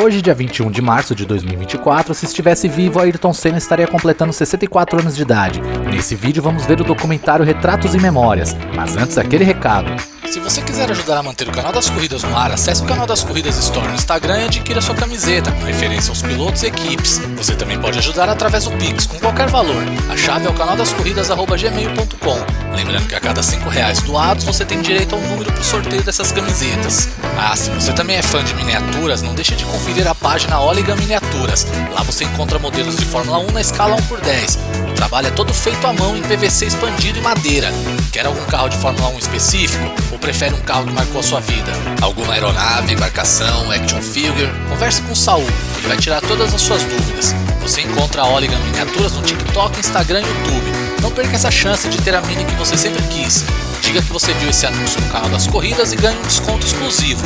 Hoje, dia 21 de março de 2024, se estivesse vivo, Ayrton Senna estaria completando 64 anos de idade. Nesse vídeo vamos ver o documentário Retratos Memórias, mas antes aquele recado. Se você quiser ajudar a manter o canal das corridas no ar, acesse o canal das Corridas Store no Instagram e adquira sua camiseta, com referência aos pilotos e equipes. Você também pode ajudar através do Pix, com qualquer valor. A chave é o canaldascorridas@gmail.com. Lembrando que a cada R$5 doados, você tem direito a um número para o sorteio dessas camisetas. Ah, se você também é fã de miniaturas, não deixe de conferir a página Oliga Miniaturas. Lá você encontra modelos de Fórmula 1 na escala 1x10. O trabalho é todo feito à mão em PVC expandido e madeira. Quer algum carro de Fórmula 1 específico? Ou prefere um carro que marcou a sua vida? Alguma aeronave, embarcação, action figure? Converse com o Saul, ele vai tirar todas as suas dúvidas. Você encontra a Oliga Miniaturas no TikTok, Instagram e YouTube. Não perca essa chance de ter a mini que você sempre quis. Diga que você viu esse anúncio no canal das corridas e ganhe um desconto exclusivo.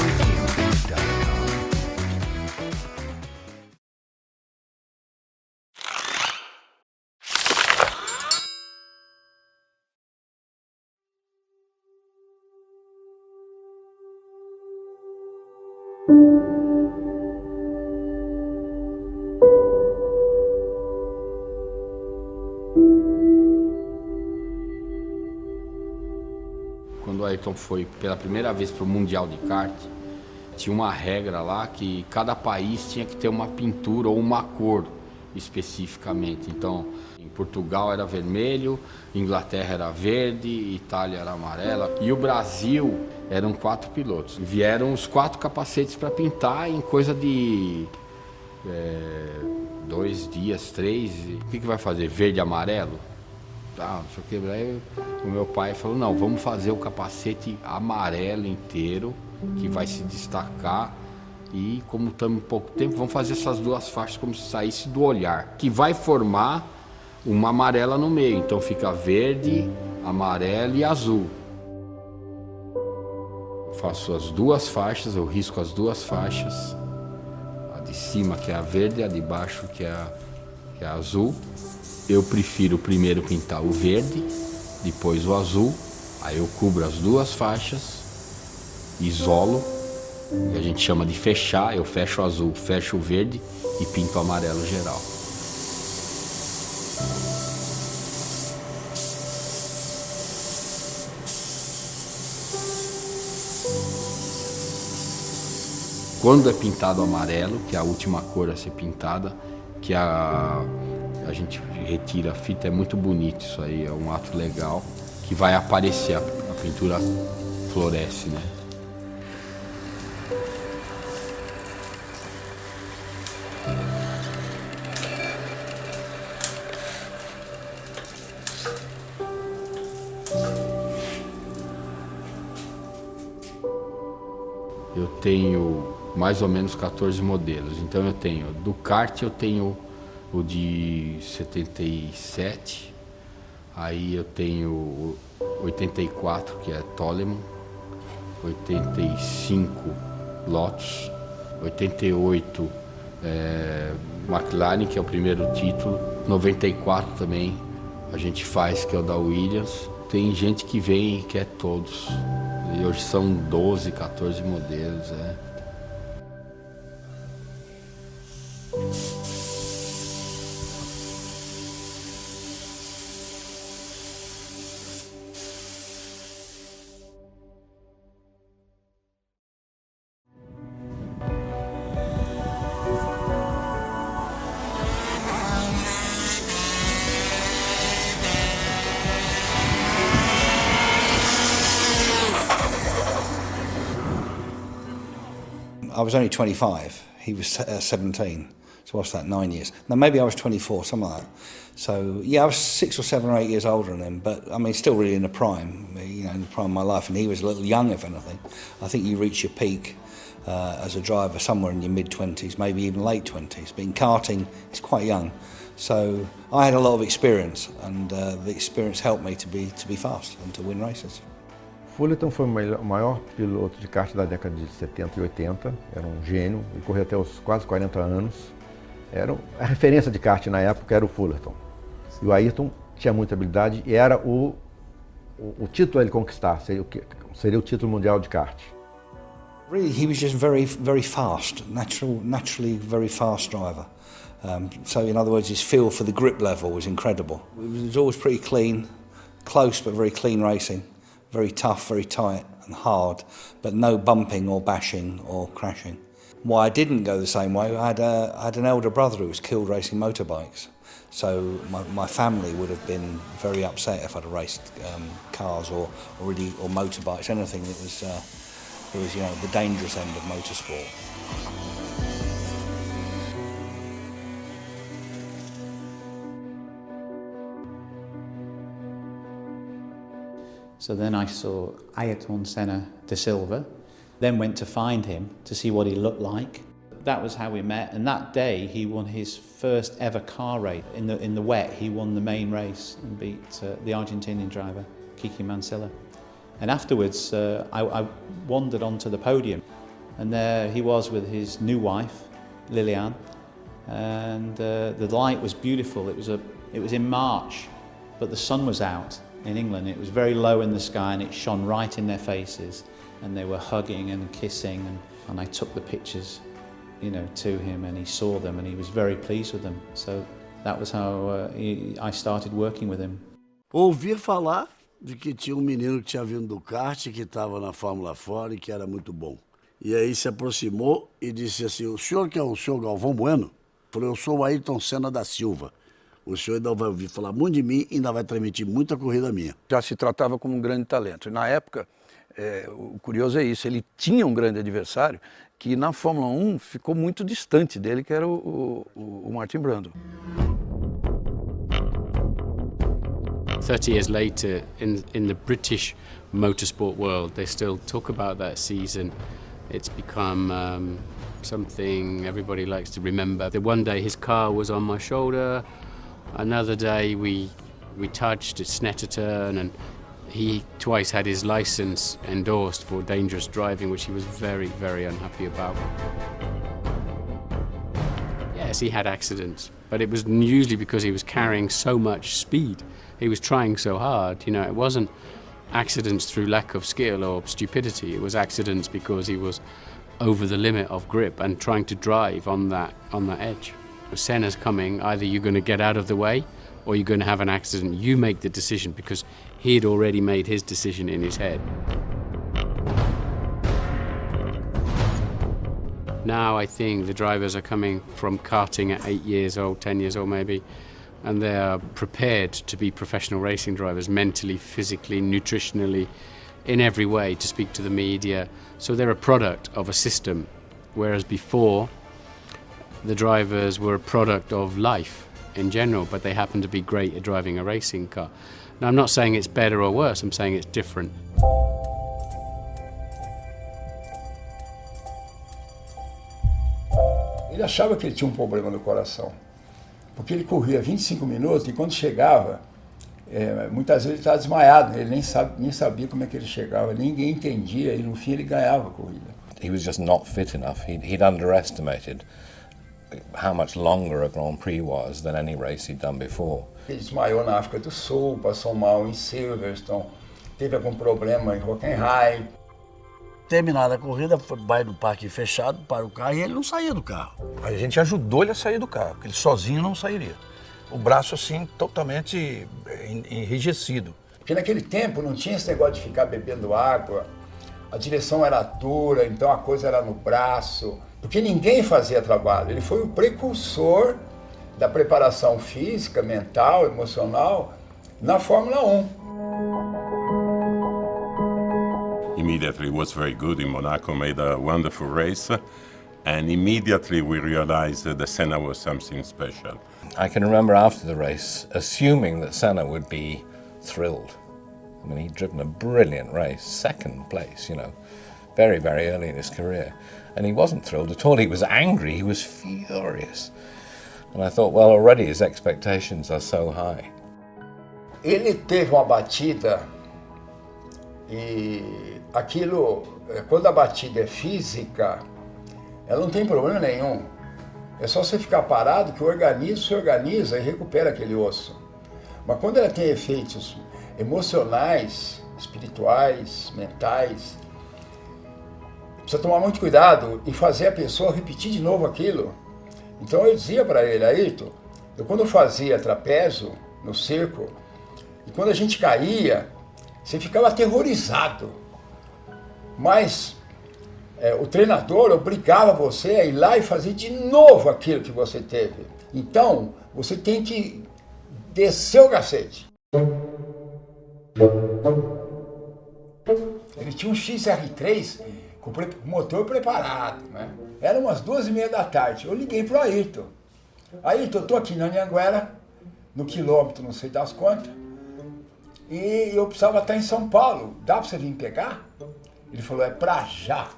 Quando o Ayrton foi pela primeira vez para o Mundial de Kart, tinha uma regra lá que cada país tinha que ter uma pintura ou uma cor especificamente. Então, em Portugal era vermelho, Inglaterra era verde, Itália era amarela. E o Brasil eram 4 pilotos. Vieram os 4 capacetes para pintar em coisa de 2 dias, 3. O que vai fazer? Verde e amarelo? Não sei o que. Aí o meu pai falou, não, vamos fazer o capacete amarelo inteiro, que vai se destacar, e como estamos em pouco tempo, vamos fazer essas 2 faixas como se saísse do olhar, que vai formar uma amarela no meio, então fica verde, amarelo e azul. Eu faço as 2 faixas, eu risco as 2 faixas, a de cima que é a verde e a de baixo que é a azul. Eu prefiro primeiro pintar o verde, depois o azul, aí eu cubro as 2 faixas, isolo, que a gente chama de fechar, eu fecho o azul, fecho o verde e pinto o amarelo geral. Quando é pintado amarelo, que é a última cor a ser pintada, que a gente retira a fita, é muito bonito isso aí, é um ato legal, que vai aparecer, a pintura floresce, né? Eu tenho mais ou menos 14 modelos, então eu tenho, do kart eu tenho o de 77, aí eu tenho o 84, que é Toleman, 85 Lotus, 88 McLaren, que é o primeiro título, 94 também a gente faz, que é o da Williams. Tem gente que vem e quer todos, e hoje são 12, 14 modelos. I was only 25, he was 17, so what's that, 9 years? No, maybe I was 24, something like that. So, yeah, I was 6 or 7 or 8 years older than him, but I mean, still really in the prime, you know, in the prime of my life, and he was a little young, if anything. I think you reach your peak as a driver somewhere in your mid-20s, maybe even late 20s, but in karting, it's quite young. So, I had a lot of experience, and the experience helped me to be fast and to win races. Fullerton foi o maior piloto de kart da década de 70 e 80, era um gênio, ele correu até os quase 40 anos. A referência de kart na época era o Fullerton. E o Ayrton tinha muita habilidade e era o título a ele conquistar, seria o título mundial de kart. Really, he was just very, very fast, naturally very fast driver. So in other words, his feel for the grip level was incredible. It was always pretty clean, close but very clean racing, very tough, very tight and hard, but no bumping or bashing or crashing. Why I didn't go the same way, I had an elder brother who was killed racing motorbikes. So my family would have been very upset if I'd have raced cars or motorbikes, anything that was you know, the dangerous end of motorsport. So then I saw Ayrton Senna da Silva, then went to find him to see what he looked like. That was how we met, and that day he won his first ever car race. In the wet, he won the main race and beat the Argentinian driver, Kiki Mansilla. And afterwards, I wandered onto the podium, and there he was with his new wife, Liliane, and the light was beautiful. It was in March, but the sun was out in England. It was very low in the sky, and it shone right in their faces, and they were hugging and kissing, and I took the pictures, you know, to him, and he saw them, and he was very pleased with them. So that was how I started working with him. Ouvi falar de que tinha menino que tinha vindo do kart, que estava na Fórmula Ford e que era muito bom. E aí se aproximou e disse assim: o senhor que é o senhor Galvão Bueno? Falei: eu sou o Ayrton Senna da Silva. O senhor ainda vai ouvir falar muito de mim e ainda vai transmitir muita corrida minha. Já se tratava como um grande talento. E na época, o curioso é isso, ele tinha um grande adversário que na Fórmula 1 ficou muito distante dele, que era o Martin Brundle. 30 years later, in the British motorsport world, they still talk about that season. It's become something everybody likes to remember. The one day his car was on my shoulder, another day we touched at Snetterton, and he twice had his license endorsed for dangerous driving, which he was very, very unhappy about. Yes, he had accidents, but it was usually because he was carrying so much speed. He was trying so hard, you know, it wasn't accidents through lack of skill or stupidity, it was accidents because he was over the limit of grip and trying to drive on that edge. If Senna's coming, either you're going to get out of the way or you're going to have an accident. You make the decision, because he had already made his decision in his head. Now I think the drivers are coming from karting at 8 years old, 10 years old maybe, and they are prepared to be professional racing drivers, mentally, physically, nutritionally, in every way, to speak to the media. So they're a product of a system, whereas before the drivers were a product of life in general, but they happen to be great at driving a racing car. Now, I'm not saying it's better or worse, I'm saying it's different. Ele achava que ele tinha problema no coração, porque ele corria 25 minutos e quando chegava, muitas vezes ele estava desmaiado, ele nem sabia como é que ele chegava, ninguém entendia, e no fim ele ganhava a corrida. He was just not fit enough. He'd underestimated how much longer a Grand Prix was than any race he'd done before. Ele desmaiou na África do Sul, passou mal em Silverstone, teve algum problema em Hockenheim. Terminada a corrida, foi bairro do parque fechado para o carro e ele não saía do carro. A gente ajudou ele a sair do carro, porque ele sozinho não sairia. O braço assim, totalmente enrijecido. Porque naquele tempo não tinha esse negócio de ficar bebendo água, a direção era dura, então a coisa era no braço, porque ninguém fazia trabalho. Ele foi o precursor da preparação física, mental, emocional na Fórmula 1. Immediately was very good in Monaco, made a wonderful race, and immediately we realized that Senna was something special. I can remember after the race assuming that Senna would be thrilled. I mean, he'd driven a brilliant race, second place, you know, very, very early in his career. And he wasn't thrilled at all. He was angry, he was furious. And I thought, well, already his expectations are so high. Ele teve uma batida e aquilo, quando a batida é física, ela não tem problema nenhum. É só você ficar parado que o organismo se organiza e recupera aquele osso. Mas quando ela tem efeitos emocionais, espirituais, mentais, precisa tomar muito cuidado e fazer a pessoa repetir de novo aquilo. Então eu dizia para ele, Ayrton, quando eu fazia trapézio no circo, e quando a gente caía, você ficava aterrorizado. Mas o treinador obrigava você a ir lá e fazer de novo aquilo que você teve. Então, você tem que descer o cacete. Ele tinha um XR3 com o motor preparado, né? Era umas 2h30 da tarde. Eu liguei pro Ayrton. Ayrton, eu tô aqui na Anhanguera, no quilômetro, não sei das quantas, e eu precisava estar em São Paulo. Dá pra você vir pegar? Ele falou, é pra já.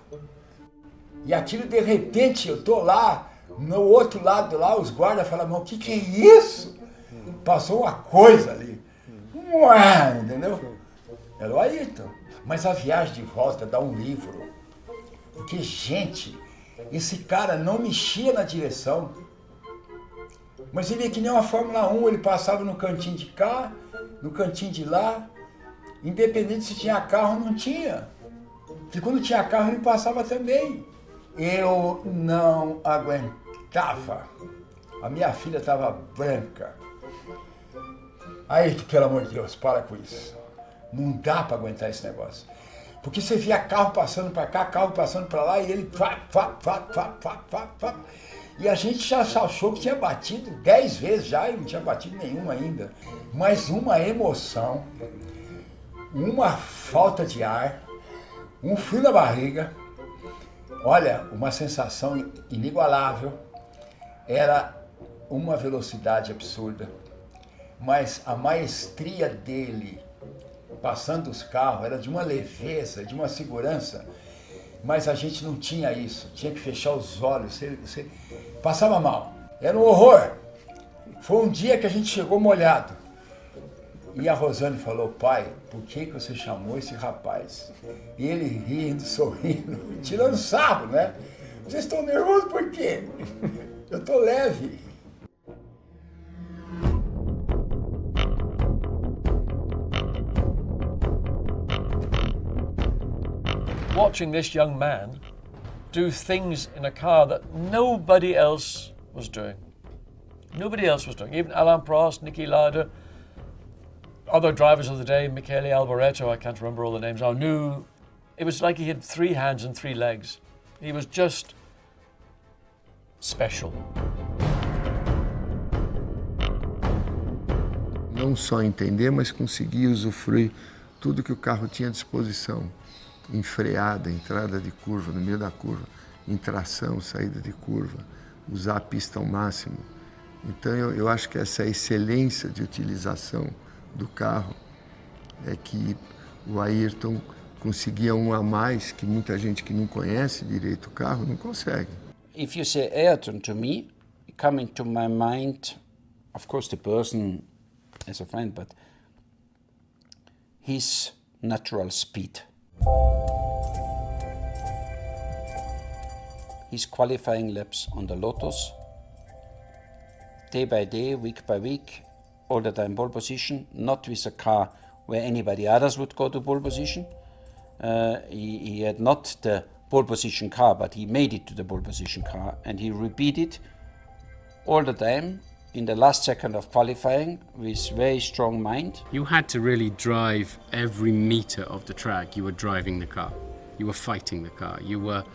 E aquilo, de repente, eu tô lá, no outro lado lá, os guardas falaram, o que é isso? Passou uma coisa ali. Entendeu? Era o Ayrton. Mas a viagem de volta dá um livro. Porque, gente, esse cara não mexia na direção. Mas ele é que nem uma Fórmula 1, ele passava no cantinho de cá, no cantinho de lá, independente se tinha carro ou não tinha. Porque quando tinha carro ele passava também. Eu não aguentava. A minha filha estava branca. Aí, pelo amor de Deus, para com isso. Não dá para aguentar esse negócio. Porque você via carro passando para cá, carro passando para lá, e ele... E a gente já achou que tinha batido 10 vezes já, e não tinha batido nenhuma ainda. Mas uma emoção, uma falta de ar, um frio na barriga, olha, uma sensação inigualável, era uma velocidade absurda, mas a maestria dele, passando os carros, era de uma leveza, de uma segurança, mas a gente não tinha isso, tinha que fechar os olhos, você passava mal, era um horror. Foi um dia que a gente chegou molhado, e a Rosane falou, pai, por que você chamou esse rapaz? E ele rindo, sorrindo, tirando sarro, né? Vocês estão nervosos por quê? Eu tô leve. Watching this young man do things in a car that nobody else was doing. Nobody else was doing. Even Alain Prost, Niki Lauda, other drivers of the day, Michele Alboreto, I can't remember all the names now, knew it was like he had 3 hands and 3 legs. He was just special. Não só entender, mas conseguir usufruir tudo que o carro tinha à disposição. Em freada, entrada de curva, no meio da curva, em tração, saída de curva, usar a pista ao máximo. Então eu acho que essa excelência de utilização do carro é que o Ayrton conseguia um a mais que muita gente que não conhece direito o carro não consegue. If you say Ayrton to me, coming to my mind, of course the person as a friend, but his natural speed. His qualifying laps on the Lotus, day by day, week by week, all the time pole position, not with a car where anybody others would go to pole position. He had not the pole position car, but he made it to the pole position car, and he repeated all the time in the last second of qualifying with very strong mind. You had to really drive every meter of the track. You were driving the car. You were fighting the car. You were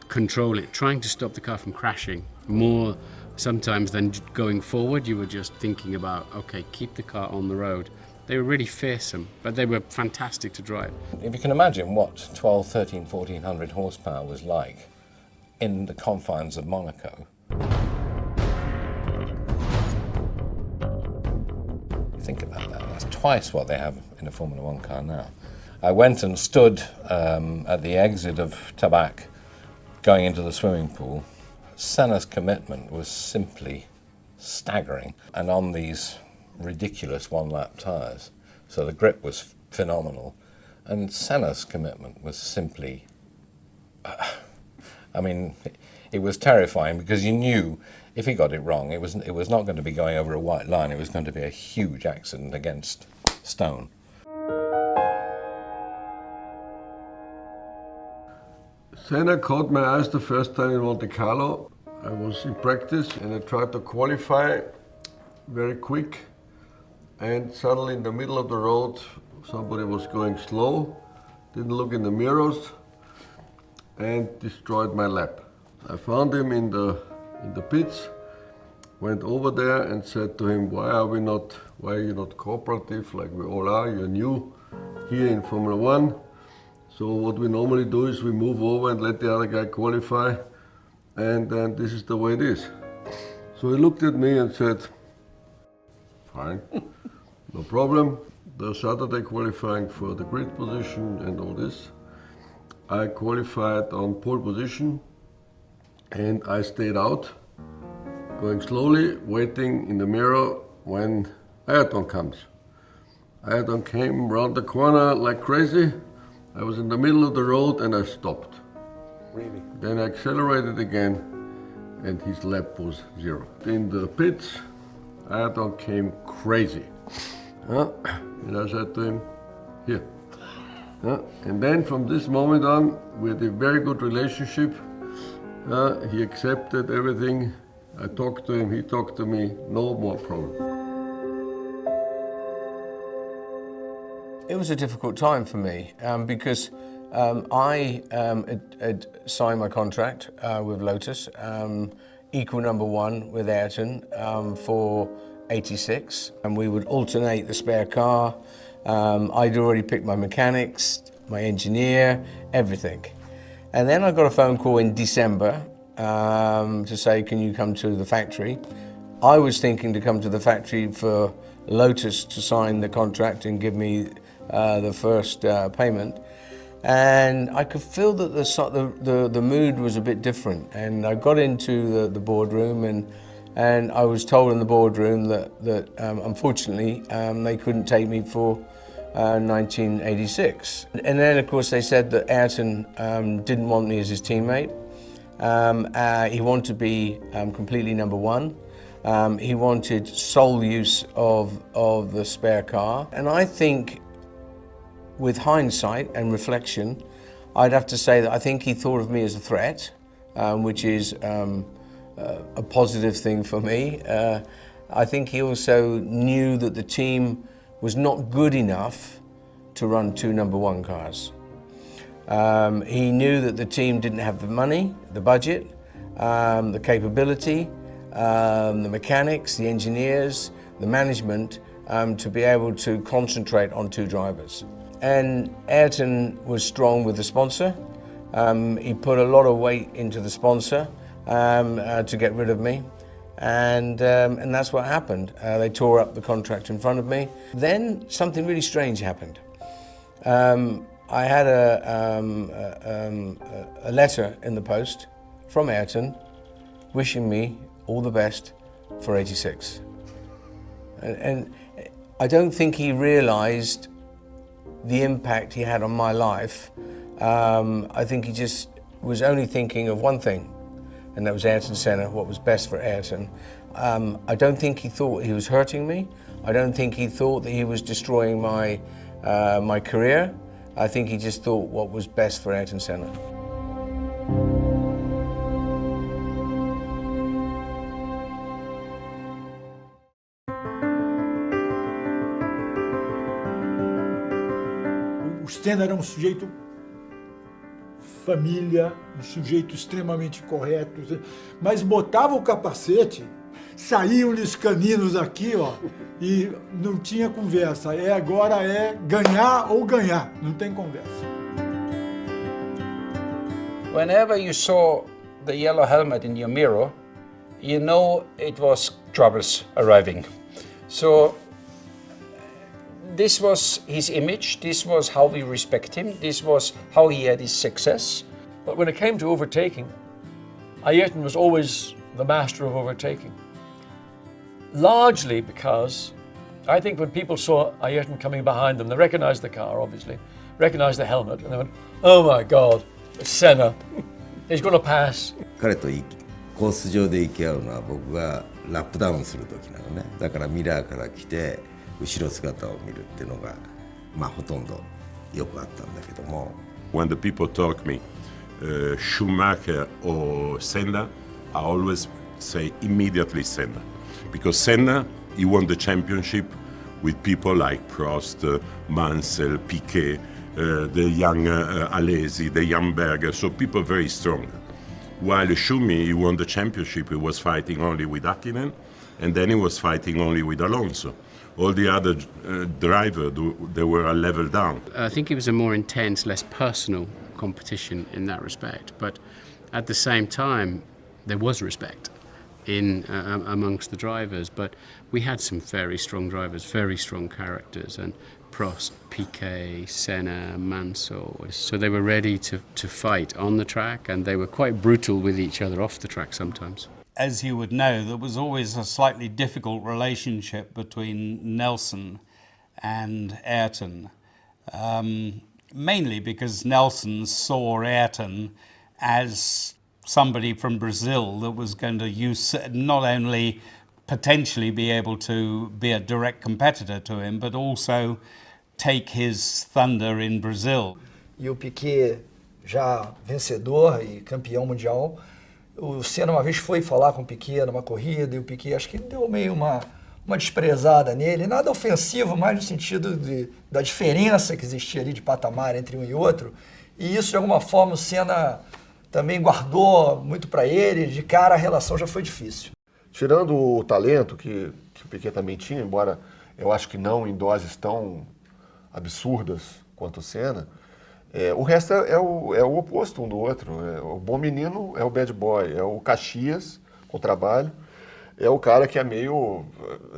controlling it, trying to stop the car from crashing. More sometimes than going forward, you were just thinking about, okay, keep the car on the road. They were really fearsome, but they were fantastic to drive. If you can imagine what 12, 13, 1400 horsepower was like in the confines of Monaco. Think about that. That's twice what they have in a Formula One car now. I went and stood at the exit of Tabac, going into the swimming pool. Senna's commitment was simply staggering, and on these ridiculous one-lap tyres. So the grip was phenomenal, and Senna's commitment was simply, I mean, it was terrifying because you knew if he got it wrong, it was not going to be going over a white line, it was going to be a huge accident against stone. Senna caught my eyes the first time in Monte Carlo. I was in practice and I tried to qualify very quick, and suddenly in the middle of the road somebody was going slow, didn't look in the mirrors and destroyed my lap. I found him in the pits, went over there and said to him, why are you not cooperative like we all are? You're new here in Formula One. So what we normally do is we move over and let the other guy qualify, and this is the way it is. So he looked at me and said, fine, no problem. The Saturday qualifying for the grid position and all this. I qualified on pole position and I stayed out, going slowly, waiting in the mirror when Ayrton comes. Ayrton came round the corner like crazy. I was in the middle of the road and I stopped. Really? Then I accelerated again and his lap was 0. In the pits, Ayrton came crazy. And I said to him, here. And then from this moment on, we had a very good relationship. He accepted everything. I talked to him, he talked to me, no more problem. It was a difficult time for me because I had signed my contract with Lotus, equal number 1 with Ayrton for 86, and we would alternate the spare car. I'd already picked my mechanics, my engineer, everything. And then I got a phone call in December to say, can you come to the factory? I was thinking to come to the factory for Lotus to sign the contract and give me the first payment. And I could feel that the mood was a bit different. And I got into the boardroom and I was told in the boardroom that unfortunately they couldn't take me for 1986. And then of course they said that Ayrton didn't want me as his teammate. He wanted to be completely number 1. He wanted sole use of the spare car. And I think with hindsight and reflection, I'd have to say that I think he thought of me as a threat, which is a positive thing for me. I think he also knew that the team was not good enough to run 2 number 1 cars. He knew that the team didn't have the money, the budget, the capability, the mechanics, the engineers, the management to be able to concentrate on 2 drivers. And Ayrton was strong with the sponsor. He put a lot of weight into the sponsor to get rid of me. And that's what happened. They tore up the contract in front of me. Then something really strange happened. I had a letter in the post from Ayrton wishing me all the best for 86. And I don't think he realized the impact he had on my life. I think he just was only thinking of one thing, and that was Ayrton Senna, what was best for Ayrton. I don't think he thought he was hurting me. I don't think he thought that he was destroying my career. I think he just thought what was best for Ayrton Senna. O Senna era um sujeito família, um sujeito extremamente correto, mas botava o capacete, saíam-lhe os caninos aqui, ó, e não tinha conversa. Agora é ganhar ou ganhar, não tem conversa. Whenever you saw the yellow helmet in your mirror, you know it was troubles arriving. So this was his image, this was how we respect him, this was how he had his success. But when it came to overtaking, Ayrton was always the master of overtaking. Largely because I think when people saw Ayrton coming behind them, they recognized the car, obviously, recognized the helmet, and they went, oh my God, it's Senna, he's going to pass. 彼とコース上で行き合うのは僕がラップダウンする時なのね。だからミラーから来て後ろ姿を見るっていうのがまあほとんどよくあったんだけども。When the people talk me, Schumacher or Senna, I always say immediately Senna. Because Senna, he won the championship with people like Prost, Mansell, Piquet, the young Alesi, the young Berger, so people very strong. While Schumi, he won the championship, he was fighting only with Hakkinen, and then he was fighting only with Alonso. All the other drivers, they were a level down. I think it was a more intense, less personal competition in that respect, but at the same time, there was respect amongst the drivers, but we had some very strong drivers, very strong characters, and Prost, Piquet, Senna, Mansell, so they were ready to fight on the track, and they were quite brutal with each other off the track sometimes. As you would know, there was always a slightly difficult relationship between Nelson and Ayrton, mainly because Nelson saw Ayrton as somebody from Brazil that was going to use, not only potentially be able to be a direct competitor to him, but also take his thunder in Brazil. E o Piquet, já vencedor e campeão mundial, o Senna uma vez foi falar com o Piquet numa corrida, e o Piquet acho que deu meio uma desprezada nele, nada ofensivo, mas no sentido da diferença que existia ali de patamar entre um e outro, e isso de alguma forma o Senna também guardou muito para ele, de cara a relação já foi difícil. Tirando o talento que o Piquet também tinha, embora eu acho que não em doses tão absurdas quanto o Senna, o resto é o oposto um do outro. O bom menino é o bad boy, é o Caxias com trabalho, é o cara que é meio,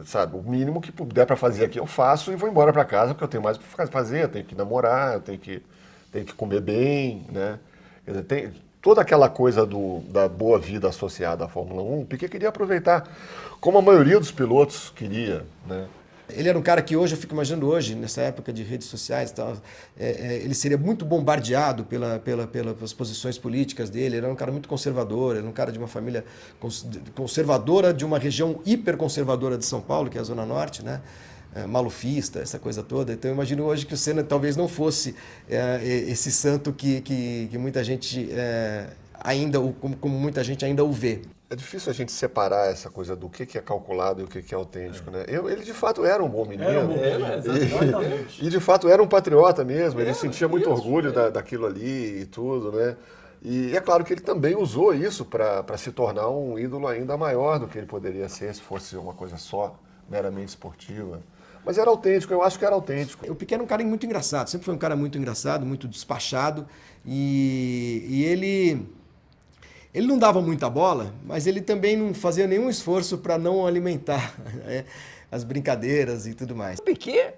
sabe, o mínimo que der para fazer aqui eu faço e vou embora para casa porque eu tenho mais para fazer, eu tenho que namorar, eu tenho que comer bem, né? Quer dizer, tem toda aquela coisa da boa vida associada à Fórmula 1, o Piquet queria aproveitar, como a maioria dos pilotos queria, né? Ele era um cara que hoje, eu fico imaginando hoje, nessa época de redes sociais e tal, ele seria muito bombardeado pelas posições políticas dele. Ele era um cara muito conservador, era um cara de uma família conservadora, de uma região hiperconservadora de São Paulo, que é a Zona Norte, né? Malufista, essa coisa toda. Então eu imagino hoje que o Senna talvez não fosse esse santo que muita gente ainda, como muita gente ainda o vê. É difícil a gente separar essa coisa do que é calculado e o que é autêntico, né? Ele de fato era um bom menino. E de fato era um patriota mesmo, ele sentia muito orgulho daquilo ali e tudo, né? E é claro que ele também usou isso para se tornar um ídolo ainda maior do que ele poderia ser se fosse uma coisa só, meramente esportiva. Mas era autêntico, eu acho que era autêntico. O Piquet era um cara muito engraçado, sempre foi um cara muito engraçado, muito despachado, e ele não dava muita bola, mas ele também não fazia nenhum esforço para não alimentar as brincadeiras e tudo mais. O Piquet,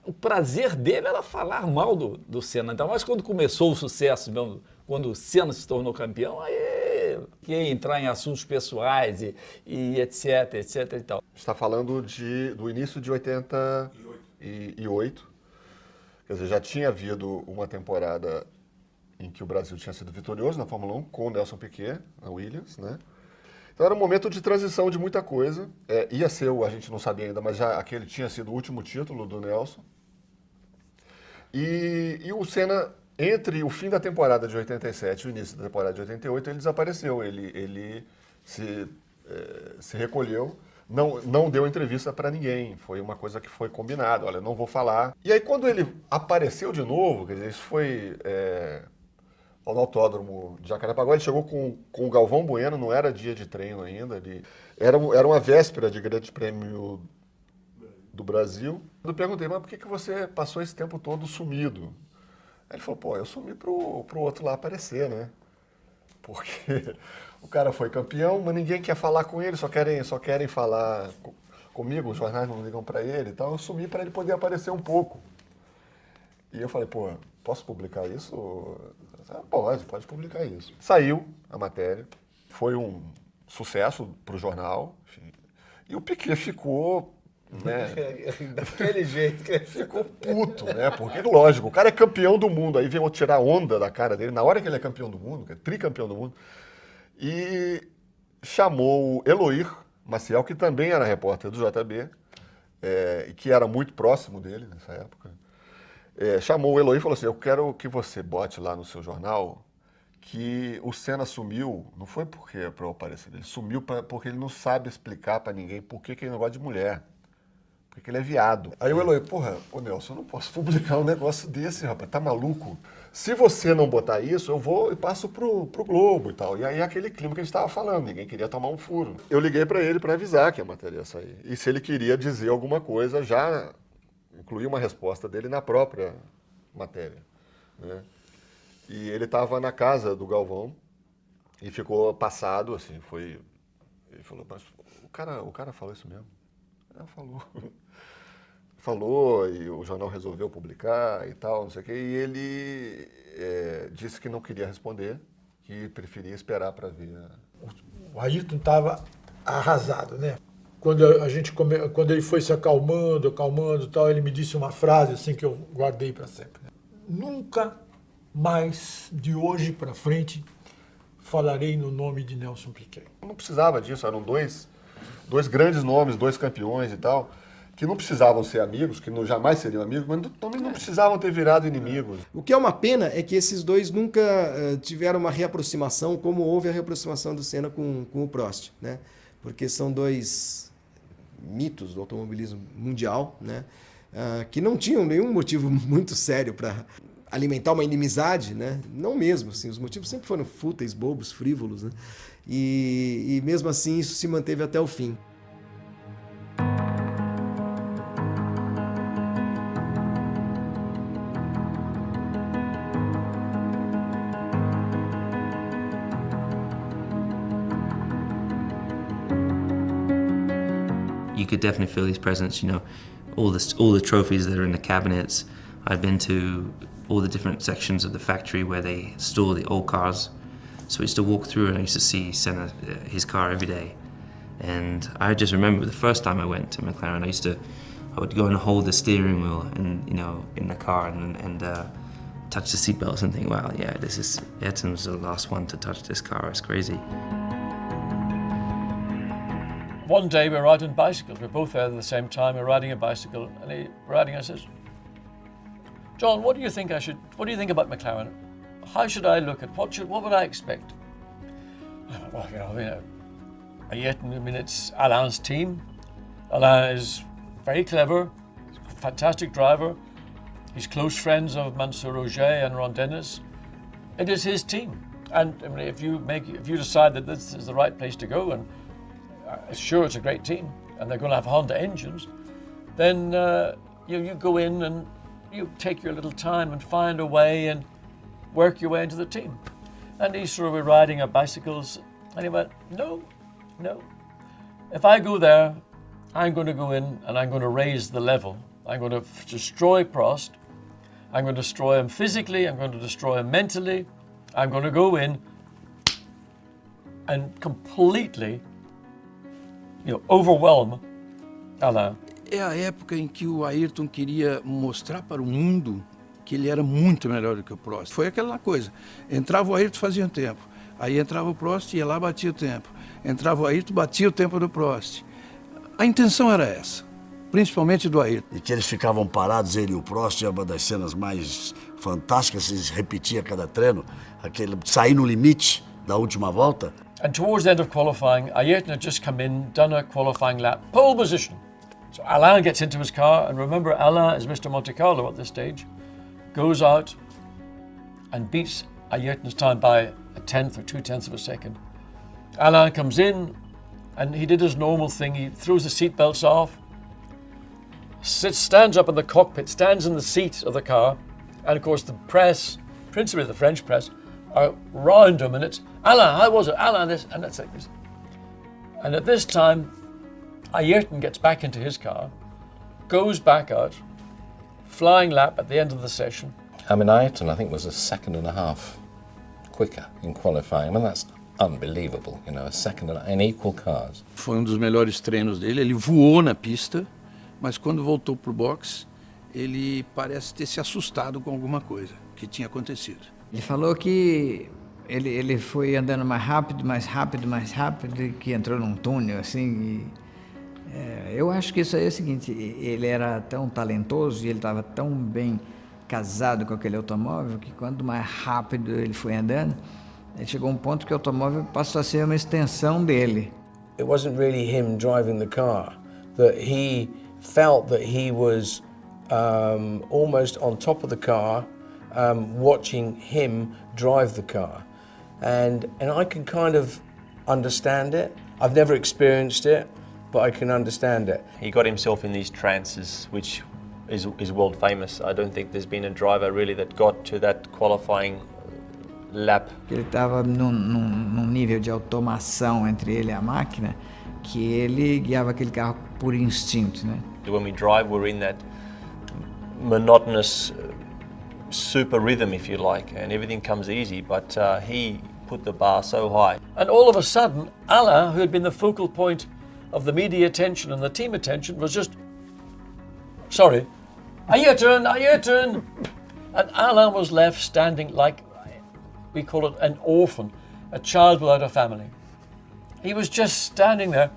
o prazer dele era falar mal do Senna, então, mas quando começou o sucesso mesmo, quando o Senna se tornou campeão, aí que ia entrar em assuntos pessoais e etc e tal. Está falando do início de 88, quer dizer, já tinha havido uma temporada em que o Brasil tinha sido vitorioso na Fórmula 1 com o Nelson Piquet, na Williams, né? Então era um momento de transição de muita coisa. Ia ser, a gente não sabia ainda, mas já aquele tinha sido o último título do Nelson. E o Senna, entre o fim da temporada de 87 e o início da temporada de 88, ele desapareceu. Ele se recolheu, não deu entrevista para ninguém. Foi uma coisa que foi combinada. Olha, não vou falar. E aí quando ele apareceu de novo, quer dizer, isso foi no autódromo de Jacarepaguá, ele chegou com o Galvão Bueno, não era dia de treino ainda, era uma véspera de Grande Prêmio do Brasil. Eu perguntei, mas por que você passou esse tempo todo sumido? Aí ele falou, pô, eu sumi pro outro lá aparecer, né? Porque o cara foi campeão, mas ninguém quer falar com ele, só querem falar comigo, os jornais não ligam para ele, então eu sumi para ele poder aparecer um pouco. E eu falei, pô, posso publicar isso? Pode publicar isso. Saiu a matéria, foi um sucesso para o jornal, enfim, e o Piquet ficou, né, daquele jeito que ficou puto, né, porque lógico, o cara é campeão do mundo, aí veio tirar onda da cara dele, na hora que ele é campeão do mundo, que é tricampeão do mundo, e chamou o Eloir Maciel, que também era repórter do JB, e que era muito próximo dele nessa época. Chamou o Eloy e falou assim, eu quero que você bote lá no seu jornal que o Senna sumiu, não foi porque para eu aparecer, ele sumiu porque ele não sabe explicar para ninguém por que ele não gosta de mulher. Porque ele é viado. Aí o Eloy, porra, ô Nelson, eu não posso publicar um negócio desse, rapaz, tá maluco? Se você não botar isso, eu vou e passo pro Globo e tal. E aí aquele clima que a gente estava falando, ninguém queria tomar um furo. Eu liguei para ele para avisar que a matéria ia sair. E se ele queria dizer alguma coisa, já incluí uma resposta dele na própria matéria, né? E ele estava na casa do Galvão e ficou passado, assim, foi... Ele falou, mas o cara falou isso mesmo? Falou. Falou, e o jornal resolveu publicar e tal, não sei o quê. E ele disse que não queria responder, que preferia esperar para ver. O Ayrton estava arrasado, né? Quando ele foi se acalmando e tal, ele me disse uma frase assim que eu guardei para sempre. Né? Nunca mais, de hoje para frente, falarei no nome de Nelson Piquet. Não precisava disso, eram dois grandes nomes, 2 campeões e tal, que não precisavam ser amigos, que jamais seriam amigos, mas também não precisavam ter virado inimigos. O que é uma pena é que esses dois nunca tiveram uma reaproximação, como houve a reaproximação do Senna com o Prost, né? Porque são 2 mitos do automobilismo mundial, né? Que não tinham nenhum motivo muito sério para alimentar uma inimizade, né? Não mesmo, assim, os motivos sempre foram fúteis, bobos, frívolos, né? E mesmo assim isso se manteve até o fim. You could definitely feel his presence, you know, all the trophies that are in the cabinets. I've been to all the different sections of the factory where they store the old cars. So I used to walk through and I used to see Senna, his car every day. And I just remember the first time I went to McLaren, I would go and hold the steering wheel and, you know, in the car and touch the seatbelts and think, wow, yeah, Ayrton's the last one to touch this car, it's crazy. One day we're riding bicycles, we're both there at the same time, we're riding a bicycle, and I says, John, what do you think about McLaren? How should I look at, what would I expect? Well, it's Alain's team. Alain is very clever, fantastic driver. He's close friends of Mansour Roger and Ron Dennis. It is his team. And I mean, if you decide that this is the right place to go, and sure it's a great team, and they're going to have Honda engines, then you go in and you take your little time and find a way and work your way into the team. And he sort of were riding our bicycles, and he went, no. If I go there, I'm going to go in and I'm going to raise the level. I'm going to destroy Prost. I'm going to destroy him physically. I'm going to destroy him mentally. I'm going to go in and completely, overwhelm Alain. É a época em que o Ayrton queria mostrar para o mundo que ele era muito melhor do que o Prost. Foi aquela coisa, entrava o Ayrton, fazia um tempo, aí entrava o Prost, ia lá, batia o tempo, entrava o Ayrton, batia o tempo do Prost. A intenção era essa, principalmente do Ayrton. E que eles ficavam parados, ele e o Prost, é uma das cenas mais fantásticas, eles repetiam a cada treino, aquele sair no limite da última volta. And towards the end of qualifying, Ayrton had just come in, done a qualifying lap, pole position. So Alain gets into his car, and remember, Alain is Mr. Monte Carlo at this stage, goes out and beats Ayrton's time by a tenth or 2/10 of a second. Alain comes in, and he did his normal thing. He throws the seat belts off, stands up in the cockpit, stands in the seat of the car, and of course the press, principally the French press, are round him, and it's, Alain, how was it? Alain, this, and it's like this. And at this time, Ayrton gets back into his car, goes back out, flying lap at the end of the session. I mean, Ayrton, I think, was a second and a half quicker in qualifying. I mean, that's unbelievable, a second in equal cars. Foi dos melhores treinos dele, ele voou na pista, mas quando voltou pro box, ele parece ter se assustado com alguma coisa que tinha acontecido. Ele falou que ele foi andando mais rápido, e que entrou num túnel, assim. Eu acho que isso aí é o seguinte, ele era tão talentoso e ele estava tão bem casado com aquele automóvel que quanto mais rápido ele foi andando, Aí chegou um ponto que o automóvel passou a ser uma extensão dele. It wasn't really him driving the car, that he felt that he was almost on top of the car, watching him drive the car. And I can kind of understand it. I've never experienced it, but I can understand it. He got himself in these trances, which is world famous. I don't think there's been a driver really that got to that qualifying lap. Ele estava num nível de automação entre ele e a máquina que ele guiava aquele carro por instinto, né? When we drive, we're in that monotonous super rhythm, if you like, and everything comes easy, but he put the bar so high. And all of a sudden, Alain, who had been the focal point of the media attention and the team attention, was just, sorry, Ayrton. And Alain was left standing like, we call it an orphan, a child without a family. He was just standing there.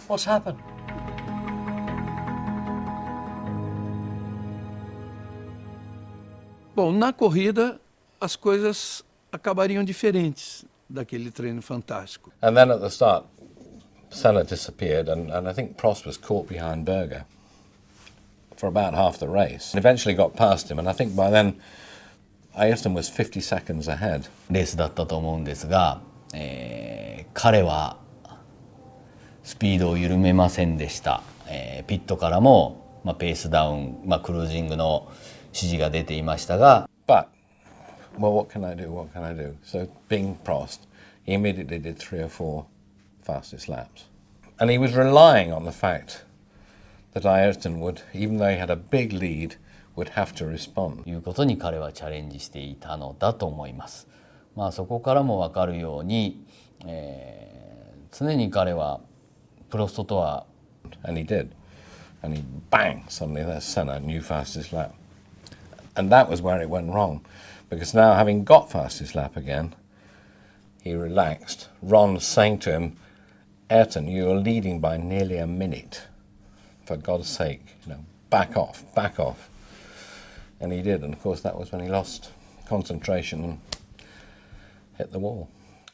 What's happened? Bom, na corrida as coisas acabariam diferentes daquele treino fantástico. And then at the start, Senna disappeared, and I think Prost was caught behind Berger for about half the race. And eventually got past him, and I think by then Ayrton was 50 seconds ahead. レースだったと思うんですが、彼はスピードを緩めませんでした。ピットからも、ペースダウン、クルージングの指示が出ていましたが。But, well, what can I do? So, being Prost, he immediately did 3 or 4 fastest laps. And he was relying on the fact that Ayrton would, even though he had a big lead, would have to respond. いうことに彼はチャレンジしていたのだと思います。そこからも分かるように、常に彼はプロストとは。And he did. And he bang, suddenly there's Senna, new fastest lap. And that was where it went wrong. Because now, having got fastest lap again, he relaxed. Ron saying to him, Ayrton, you're leading by nearly a minute. For God's sake, back off. And he did, and of course that was when he lost concentration and hit the wall.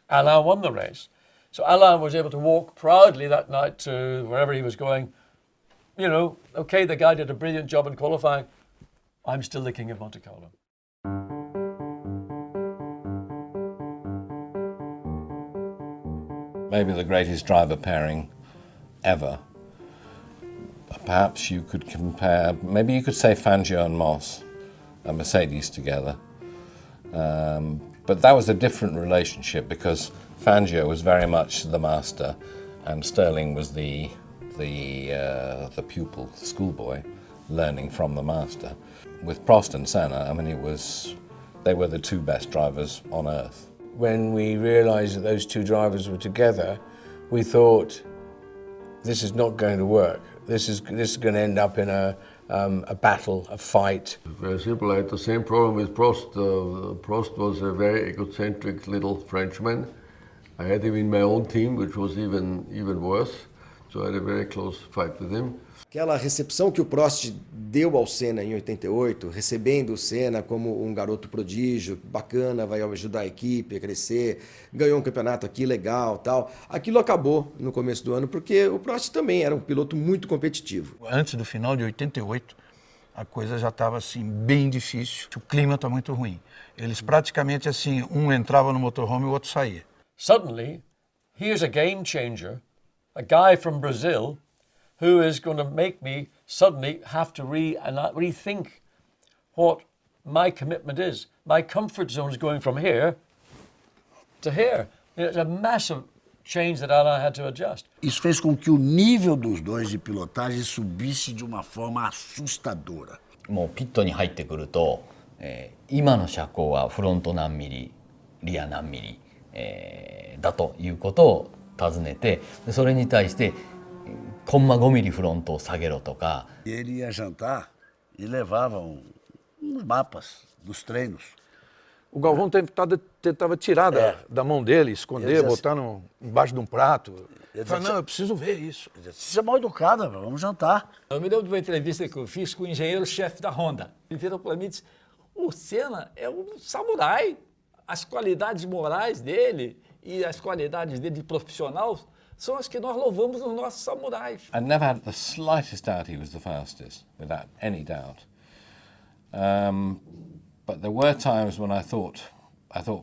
Alain won the race. So Alain was able to walk proudly that night to wherever he was going. Okay, the guy did a brilliant job in qualifying. I'm still the king of Monte Carlo. Maybe the greatest driver pairing ever. Perhaps you could compare, maybe you could say Fangio and Moss and Mercedes together. But that was a different relationship because Fangio was very much the master and Sterling was the pupil, the schoolboy, learning from the master. With Prost and Senna, they were the 2 best drivers on earth. When we realised that those 2 drivers were together, we thought, this is not going to work. This is going to end up in a battle, a fight. Very simple. I had the same problem with Prost. Prost was a very egocentric little Frenchman. I had him in my own team, which was even worse. So I had a very close fight with him. Aquela recepção que o Prost deu ao Senna em 88, recebendo o Senna como um garoto prodígio, bacana, vai ajudar a equipe a crescer, ganhou um campeonato aqui legal, tal. Aquilo acabou no começo do ano porque o Prost também era um piloto muito competitivo. Antes do final de 88, a coisa já estava assim bem difícil. O clima está muito ruim. Eles praticamente assim, um entrava no motorhome e o outro saía. Suddenly, here's a game changer, a guy from Brazil who is going to make me suddenly have to rethink what my commitment is. My comfort zone is going from here to here. It's a massive change that Alain had to adjust. Isso fez com que o nível dos dois de pilotagem subisse de uma forma assustadora. もうピットに入ってくると、今の車高はフロント何ミリ、リア何ミリ、だということを尋ねて、それに対してコンマ5ミリフロントを下げろとか。Ele ia jantar e levava uns mapas dos treinos. O Galvão tentava tirar da mão dele, esconder, botar embaixo de um prato. Falei, não, eu preciso ver isso. Você é mal educada, vamos jantar. Eu me lembro de uma entrevista que eu fiz com o engenheiro-chefe da Honda. Ele virou para mim e disse, o Senna é um samurai. as qualidades morais dele e as qualidades dele de profissional são as que nós louvamos nos nossos samurais. I never had the slightest doubt he was the fastest, without any doubt. But there were times when I thought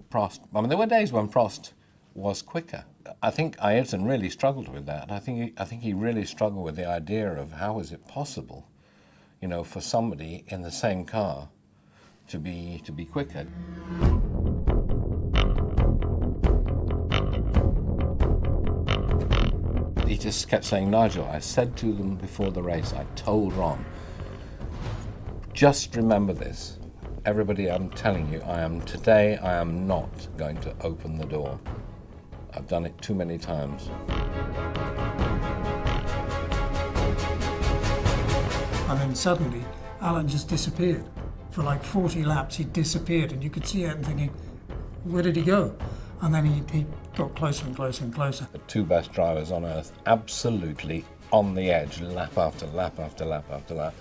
Prost, I mean, there were days when Prost was quicker. I think Ayrton really struggled with that. I think he really struggled with the idea of how is it possible, you know, for somebody in the same car to be quicker. He just kept saying, Nigel, I said to them before the race, I told Ron, just remember this. Everybody, I'm telling you, today I am not going to open the door. I've done it too many times. And then suddenly, Alan just disappeared. For like 40 laps, he disappeared, and you could see Ayrton thinking, where did he go? And then he got closer and closer and closer. The two best drivers on earth, absolutely on the edge, lap after lap after lap after lap.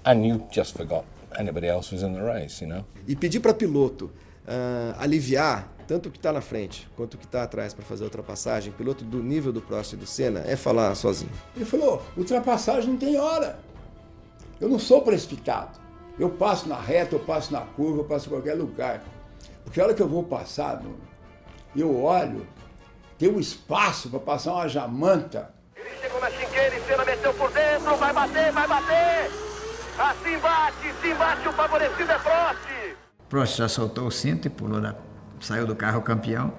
And you just forgot anybody else was in the race, you know. E pedir para piloto aliviar tanto o que está na frente quanto o que está atrás para fazer a ultrapassagem, piloto do nível do Prost e do Senna, é falar sozinho. Ele falou, ultrapassagem não tem hora. Eu não sou precipitado. Eu passo na reta, eu passo na curva, eu passo em qualquer lugar. Porque a hora que eu vou passar, eu olho, tem um espaço para passar uma jamanta. Ele chegou na chinqueira e Senna meteu por dentro, vai bater, vai bater! Assim bate, o favorecido é Prost! Prost já soltou o cinto e pulou saiu do carro campeão.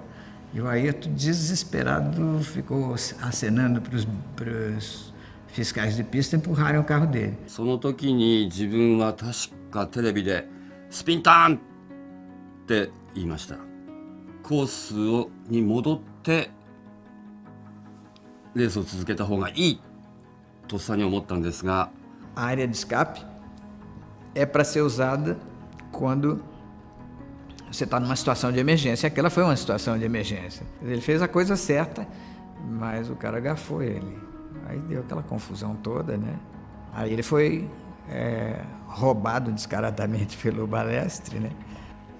E o Ayrton, desesperado, ficou acenando para os fiscais de pista empurrarem o carro dele. その時に自分は確かテレビでスピンターンって言いました。コースに戻ってレースを続けた方がいいとっさに思ったんですが。A área de escape é para ser usada quando você está numa situação de emergência. Aquela foi uma situação de emergência. Ele fez a coisa certa, mas o cara agafou ele. Aí deu aquela confusão toda, né? Aí ele foi roubado descaradamente pelo Balestre, né?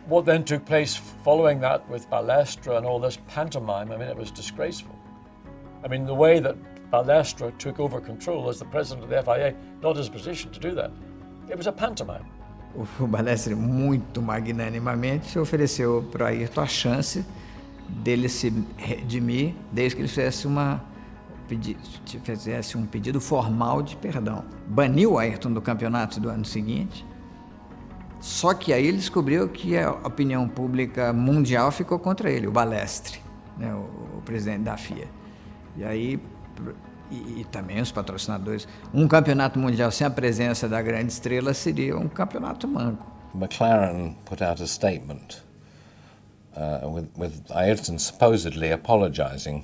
What then took place following that with Balestre and all this pantomime, I mean, it was disgraceful. I mean, the way that Balestre took over control as the president of the FIA, not his position to do that. It was a pantomime. O Balestre, muito magnanimamente, ofereceu para Ayrton a chance dele se redimir desde que ele fizesse um pedido formal de perdão. Baniu o Ayrton do campeonato do ano seguinte, só que aí ele descobriu que a opinião pública mundial ficou contra ele, o Balestre, né, o presidente da FIA. E aí, e também os patrocinadores. Um campeonato mundial sem a presença da grande estrela seria um campeonato manco. McLaren put out a statement with Ayrton supposedly apologizing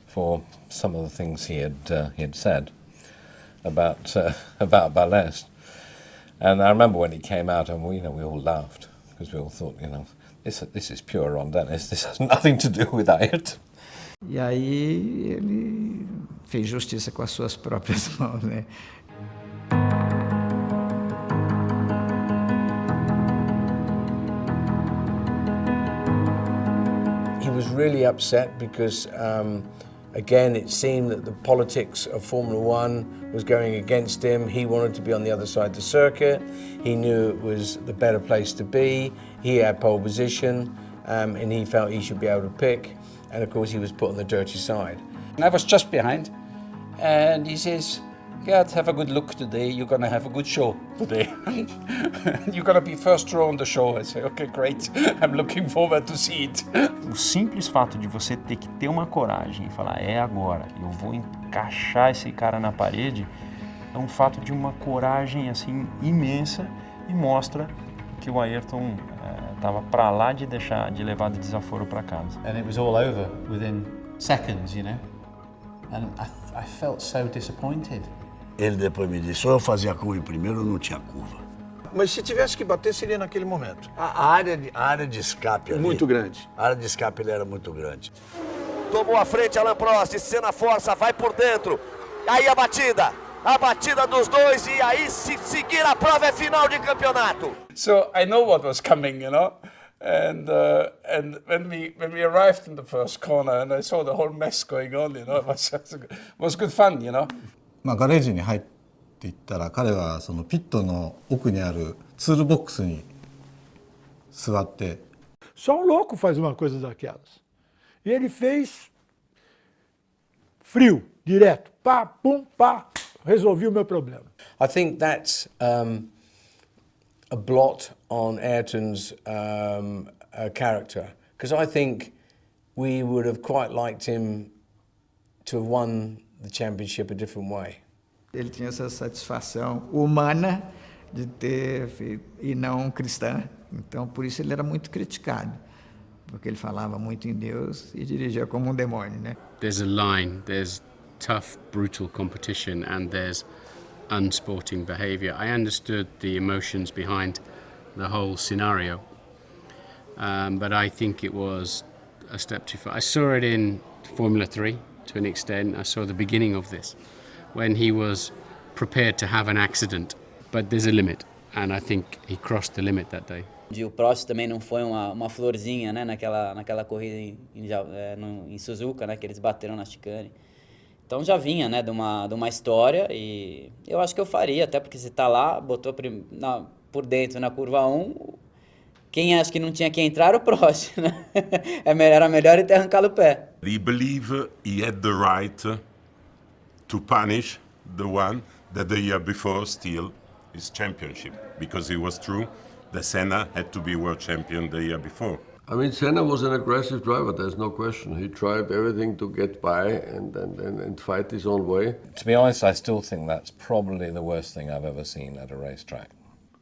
for some of the things he had said about Balestre. And I remember when he came out, and we all laughed because we all thought, this is pure Ron Dennis. This has nothing to do with Ayrton. E aí ele fez justiça com as suas próprias mãos, né? He was really upset because, again, it seemed that the politics of Formula One was going against him. He wanted to be on the other side of the circuit. He knew it was the better place to be. He had pole position, and he felt he should be able to pick. And of course, he was put on the dirty side. I was just behind, and he says, Gerd, have a good look today. You're going to have a good show today. You're going to be first row on the show. I say, okay, great. I'm looking forward to see it. O simples fato de você ter que ter uma coragem e falar, é agora, eu vou encaixar esse cara na parede, é um fato de uma coragem assim imensa e mostra que o Ayrton estava para lá de levar de desaforo para casa. And it was all over within seconds, you know. And I felt so disappointed. Ele depois me disse, ou eu fazia a curva em primeiro ou não tinha curva. Mas se tivesse que bater, seria naquele momento. A área de escape ali, muito grande. A área de escape ele era muito grande. Tomou a frente Alain Prost, Senna força, vai por dentro. Aí a batida dos dois e aí se seguir a prova é final de campeonato. So I know what was coming, you know. And when we arrived in the first corner and I saw the whole mess going on, you know, it was good fun, you know. まあガレージに入っていったら彼はそのピットの奥にあるツールボックスに座って。Só um louco faz uma coisa daquelas. E ele fez frio, direto. Pá, pum, pá, resolvi o meu problema. I think that's a blot on Ayrton's character, because I think we would have quite liked him to have won the championship a different way. Ele tinha essa satisfação humana de ter feito, e não cristã. Então, por isso ele era muito criticado, porque ele falava muito em Deus e dirigia como demônio, né? There's a line, there's tough, brutal competition, and there's unsporting behaviour. I understood the emotions behind the whole scenario, but I think it was a step too far. I saw it in Formula 3 to an extent. I saw the beginning of this when he was prepared to have an accident, but there's a limit, and I think he crossed the limit that day. O Prost também não foi uma florzinha, né, naquela corrida em Suzuka, né, que eles bateram na chicane. Então já vinha, né, de uma história, e eu acho que eu faria, até porque você tá lá, botou por dentro na curva 1, quem acha que não tinha que entrar era o Prost, né? Era melhor ele ter arrancado o pé. He believed he had the right to punish the one that the year before stole his championship, because it was true that Senna had to be world champion the year before. I mean, Senna was an aggressive driver, there's no question. He tried everything to get by and fight his own way. To be honest, I still think that's probably the worst thing I've ever seen at a racetrack.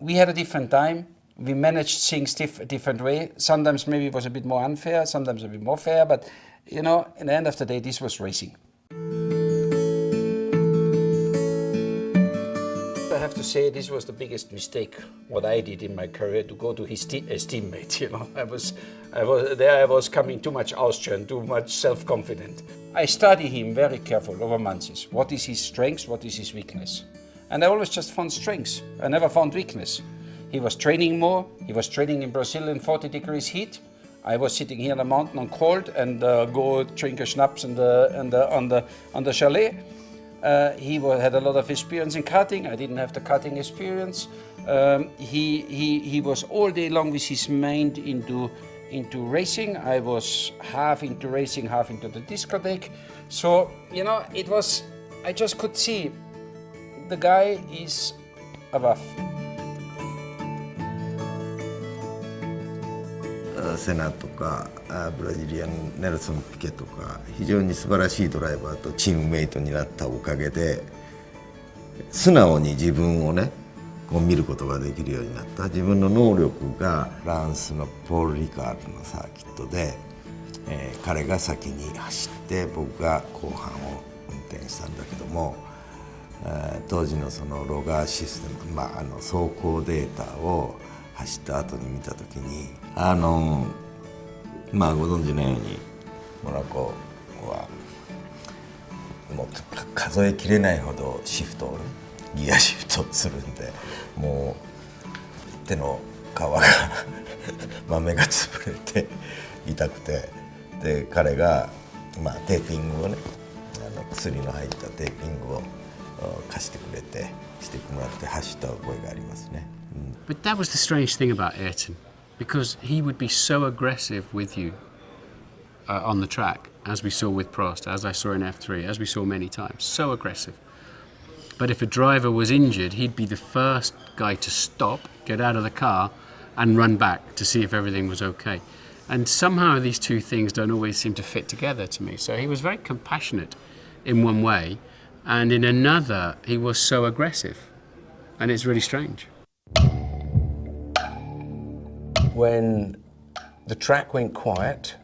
We had a different time. We managed things different way. Sometimes maybe it was a bit more unfair, sometimes a bit more fair, but you know, in the end of the day, this was racing. I have to say this was the biggest mistake what I did in my career, to go to his teammate. You know, I was coming too much Austrian, too much self-confident. I study him very careful over months. What is his strengths? What is his weakness? And I always just found strengths. I never found weakness. He was training more. He was training in Brazil in 40 degrees heat. I was sitting here on the mountain on cold and go drink a schnapps on the chalet. He had a lot of experience in karting. I didn't have the karting experience. He was all day long with his mind into racing. I was half into racing, half into the discotheque. So, you know, I just could see the guy is above. セナとかブラジリアンネルソン・ピケとか非常に素晴らしいドライバーとチームメイトになったおかげで素直に自分をねこう見ることができるようになった。自分の能力がフランスのポール・リカールのサーキットで、彼が先に走って僕が後半を運転したんだけども、当時のそのロガーシステム、走行データを走った後に見た時にご存知のようにモナコはもう数えきれないほどギアシフトするんで、もう手の皮が豆が潰れて痛くて、で彼がテーピングをね、薬の入ったテーピングを貸してくれてしてもらって走った覚えがありますね。But that was the strange thing about Ayrton, because he would be so aggressive with you on the track, as we saw with Prost, as I saw in F3, as we saw many times, so aggressive. But if a driver was injured, he'd be the first guy to stop, get out of the car, and run back to see if everything was okay. And somehow these two things don't always seem to fit together to me. So he was very compassionate in one way, and in another, he was so aggressive. And it's really strange. When the track went quiet,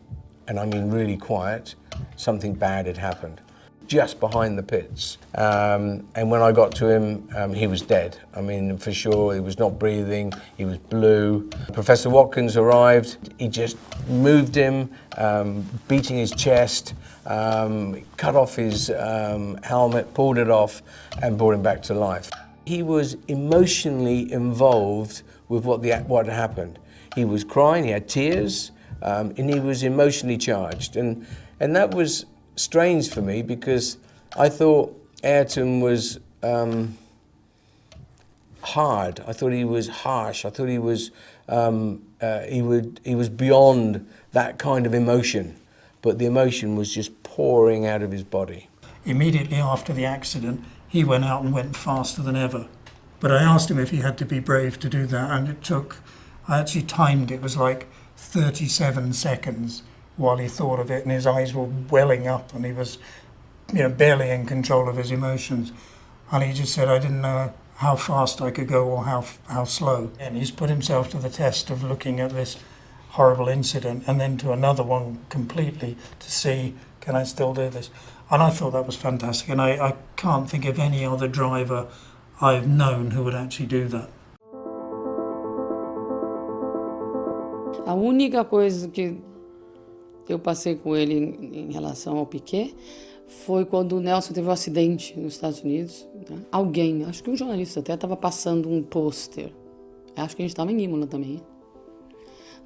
and I mean really quiet, something bad had happened just behind the pits. And when I got to him, he was dead. I mean, for sure, he was not breathing, he was blue. Professor Watkins arrived, he just moved him, beating his chest, cut off his helmet, pulled it off, and brought him back to life. He was emotionally involved with what had happened. he was crying, he had tears, and he was emotionally charged. And that was strange for me because I thought Ayrton was hard. I thought he was harsh. I thought he was beyond that kind of emotion, but the emotion was just pouring out of his body. Immediately after the accident, he went out and went faster than ever. But I asked him if he had to be brave to do that, and I actually timed it was like 37 seconds while he thought of it, and his eyes were welling up, and he was, barely in control of his emotions. And he just said, I didn't know how fast I could go or how slow. And he's put himself to the test of looking at this horrible incident and then to another one completely to see, can I still do this? And I thought that was fantastic. And I can't think of any other driver I've known who would actually do that. A única coisa que eu passei com ele em relação ao Piquet foi quando o Nelson teve um acidente nos Estados Unidos. Né? Alguém, acho que um jornalista até estava passando um pôster. Acho que a gente estava em Imola também.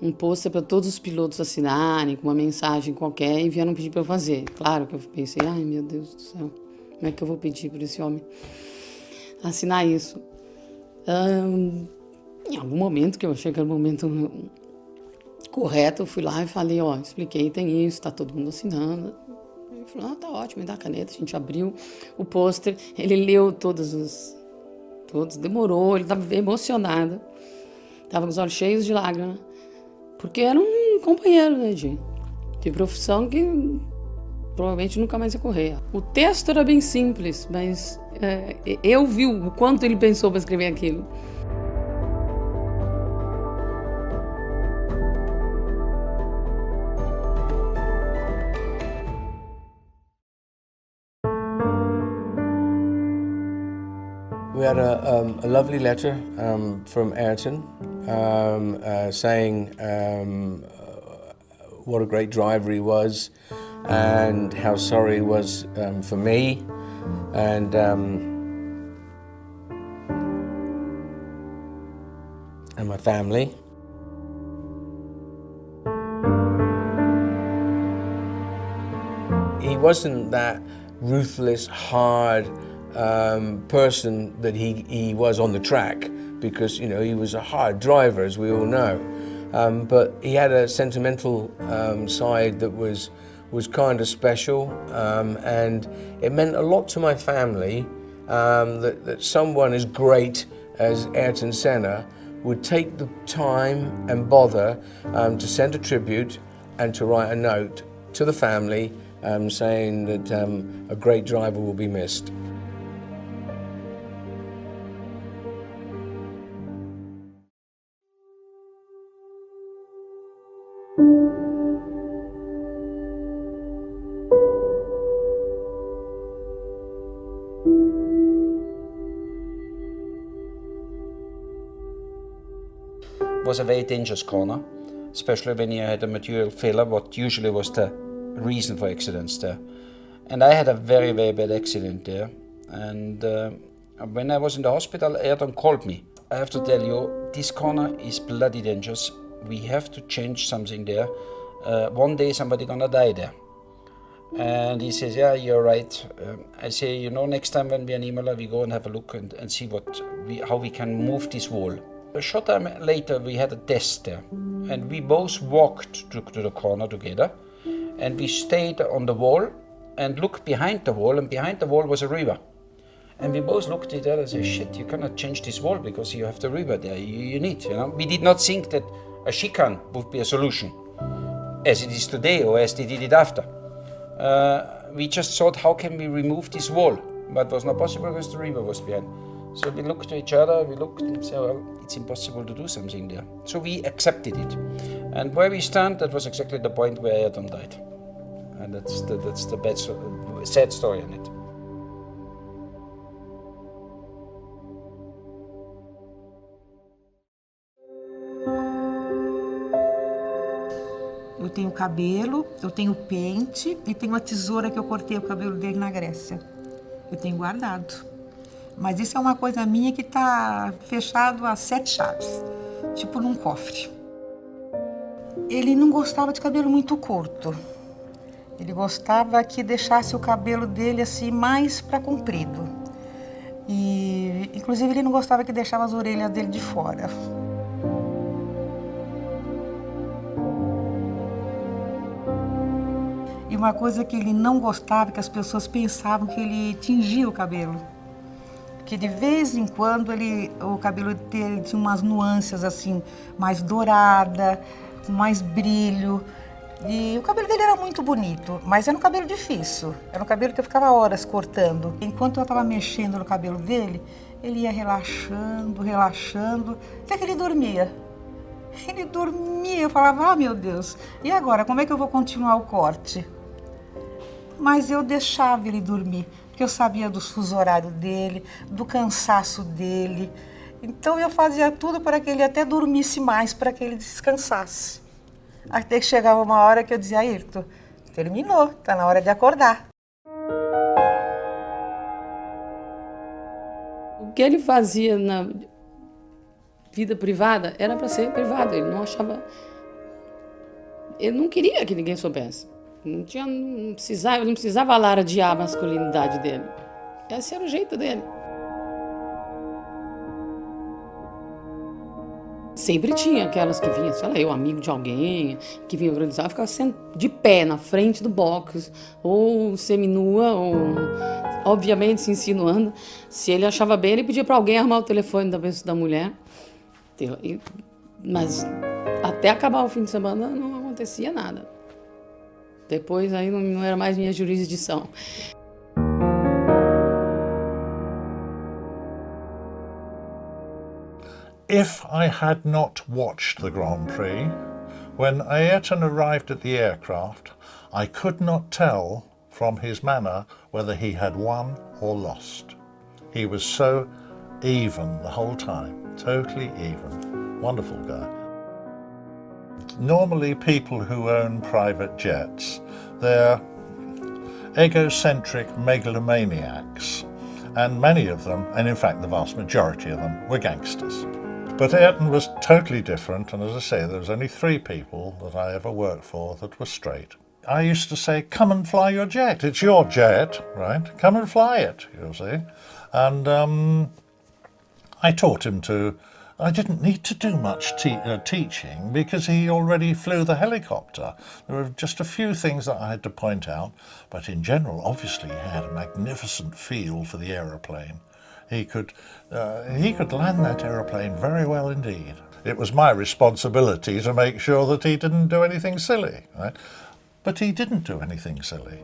Um pôster para todos os pilotos assinarem, com uma mensagem qualquer, e vieram pedir para eu fazer. Claro que eu pensei, ai meu Deus do céu, como é que eu vou pedir para esse homem assinar isso? Em algum momento, que eu achei que era o momento correto, eu fui lá e falei, expliquei, tem isso, tá todo mundo assinando. Ele falou, tá ótimo, me dá a caneta. A gente abriu o pôster, ele leu todos, demorou, ele estava emocionado, estava com os olhos cheios de lágrimas, porque era um companheiro, né, de profissão que provavelmente nunca mais ia correr. O texto era bem simples, mas eu vi o quanto ele pensou para escrever aquilo. We had a lovely letter from Ayrton saying what a great driver he was and how sorry he was for me and my family. He wasn't that ruthless, hard person that he was on the track, because he was a hard driver, as we all know, but he had a sentimental side that was kind of special, and it meant a lot to my family that someone as great as Ayrton Senna would take the time and bother to send a tribute and to write a note to the family saying that a great driver will be missed. It was a very dangerous corner, especially when you had a material failure, what usually was the reason for accidents there. And I had a very, very bad accident there. And when I was in the hospital, Ayrton called me. I have to tell you, this corner is bloody dangerous. We have to change something there. One day somebody gonna die there. And he says, yeah, you're right. I say, next time when we're in Imola, we go and have a look and see how we can move this wall. A short time later, we had a test there, and we both walked to the corner together, and we stayed on the wall and looked behind the wall, and behind the wall was a river. And we both looked at each other and said, shit, you cannot change this wall because you have the river there, you need, We did not think that a chicane would be a solution, as it is today, or as they did it after. We just thought, how can we remove this wall? But it was not possible because the river was behind. So we looked at each other, we looked and said, well, it's impossible to do something there. So we accepted it. And where we stand, that was exactly the point where Ayrton died. And that's the sad story on it. Eu tenho cabelo, eu tenho pente e tenho a tesoura que eu cortei o cabelo dele na Grécia. Eu tenho guardado. Mas isso é uma coisa minha que está fechado a 7 chaves, tipo num cofre. Ele não gostava de cabelo muito curto. Ele gostava que deixasse o cabelo dele assim mais para comprido. E inclusive ele não gostava que deixava as orelhas dele de fora. E uma coisa que ele não gostava, que as pessoas pensavam que ele tingia o cabelo. Que de vez em quando o cabelo dele tinha umas nuances assim, mais dourada, com mais brilho. E o cabelo dele era muito bonito, mas era um cabelo difícil. Era um cabelo que eu ficava horas cortando. Enquanto eu estava mexendo no cabelo dele, ele ia relaxando, relaxando, até que ele dormia. Ele dormia, eu falava, ah, meu Deus, e agora, como é que eu vou continuar o corte? Mas eu deixava ele dormir, porque eu sabia do fuso horário dele, do cansaço dele. Então eu fazia tudo para que ele até dormisse mais, para que ele descansasse. Até que chegava uma hora que eu dizia, Ayrton, terminou, está na hora de acordar. O que ele fazia na vida privada era para ser privado, ele não achava... Ele não queria que ninguém soubesse. Não precisava alardear a masculinidade dele. Esse era o jeito dele. Sempre tinha aquelas que vinham, sei lá, eu amigo de alguém, que vinha organizar, ficava de pé na frente do box, ou seminua, ou obviamente se insinuando. Se ele achava bem, ele pedia para alguém armar o telefone da mulher. Mas até acabar o fim de semana não acontecia nada. Depois aí não era mais minha jurisdição. If I had not watched the Grand Prix, when Ayrton arrived at the aircraft, I could not tell from his manner whether he had won or lost. He was so even the whole time, totally even. Wonderful guy. Normally people who own private jets, they're egocentric megalomaniacs, and many of them, and in fact the vast majority of them, were gangsters. But Ayrton was totally different, and as I say, there was only 3 people that I ever worked for that were straight. I used to say, come and fly your jet. It's your jet, right? Come and fly it, you see. And I taught him to... I didn't need to do much teaching because he already flew the helicopter. There were just a few things that I had to point out, but in general, obviously, he had a magnificent feel for the aeroplane. He could land that aeroplane very well indeed. It was my responsibility to make sure that he didn't do anything silly, right? But he didn't do anything silly.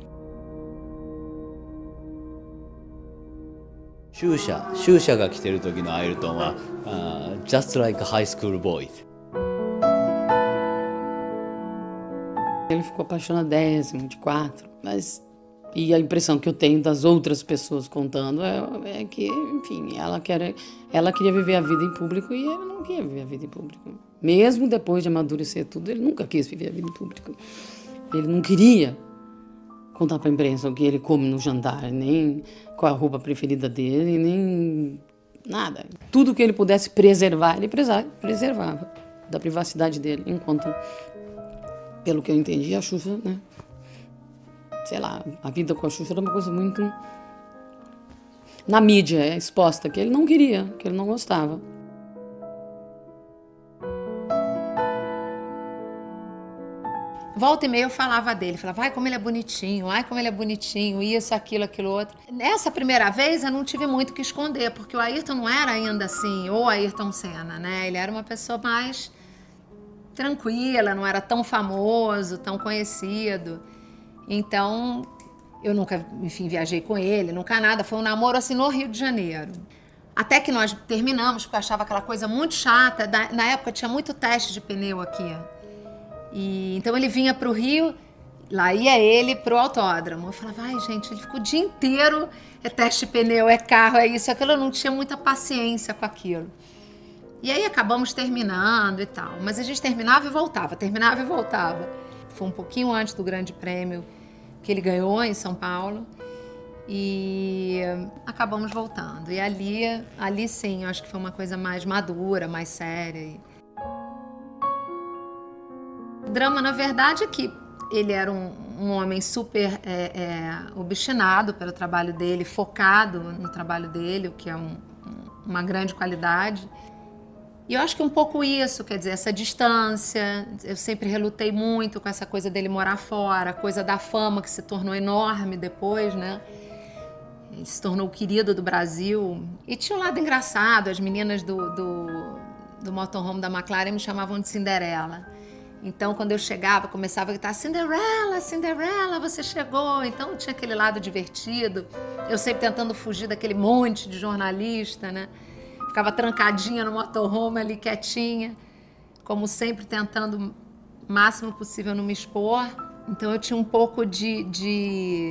シューシャが来てる時のアイルトンは、just like a high school boy. Ele ficou apaixonadésimo de 4, mas e a impressão que eu tenho das outras pessoas contando é que, enfim, ela queria viver a vida em público e ele não queria viver a vida em público. Mesmo depois de amadurecer tudo, ele nunca quis viver a vida em público. Ele não queria contar para a imprensa o que ele come no jantar, nem qual a roupa preferida dele, nem nada. Tudo que ele pudesse preservar, ele preservava da privacidade dele, enquanto, pelo que eu entendi, a Xuxa, né? Sei lá, a vida com a Xuxa era uma coisa muito na mídia, exposta, que ele não queria, que ele não gostava. Volta e meia eu falava dele, falava, ai como ele é bonitinho, ai como ele é bonitinho, isso, aquilo, aquilo outro. Nessa primeira vez eu não tive muito o que esconder, porque o Ayrton não era ainda assim, o Ayrton Senna, né? Ele era uma pessoa mais tranquila, não era tão famoso, tão conhecido. Então, eu nunca, enfim, viajei com ele, nunca nada, foi um namoro assim no Rio de Janeiro. Até que nós terminamos, porque eu achava aquela coisa muito chata, na época tinha muito teste de pneu aqui. E então ele vinha para o Rio, lá ia ele para o autódromo. Eu falava, ai gente, ele ficou o dia inteiro, é teste de pneu, é carro, é isso, aquilo. Eu não tinha muita paciência com aquilo. E aí acabamos terminando e tal. Mas a gente terminava e voltava, terminava e voltava. Foi um pouquinho antes do Grande Prêmio que ele ganhou em São Paulo. E acabamos voltando. E ali sim, acho que foi uma coisa mais madura, mais séria. drama, na verdade, é que ele era um homem super obstinado pelo trabalho dele, focado no trabalho dele, o que é uma grande qualidade. E eu acho que um pouco isso, quer dizer, essa distância, eu sempre relutei muito com essa coisa dele morar fora, a coisa da fama que se tornou enorme depois, né? Ele se tornou o querido do Brasil. E tinha um lado engraçado, as meninas do motorhome da McLaren me chamavam de Cinderela. Então, quando eu chegava, começava a gritar, Cinderela, Cinderela, você chegou. Então, tinha aquele lado divertido. Eu sempre tentando fugir daquele monte de jornalista, né? Ficava trancadinha no motorhome ali, quietinha. Como sempre, tentando o máximo possível não me expor. Então, eu tinha um pouco de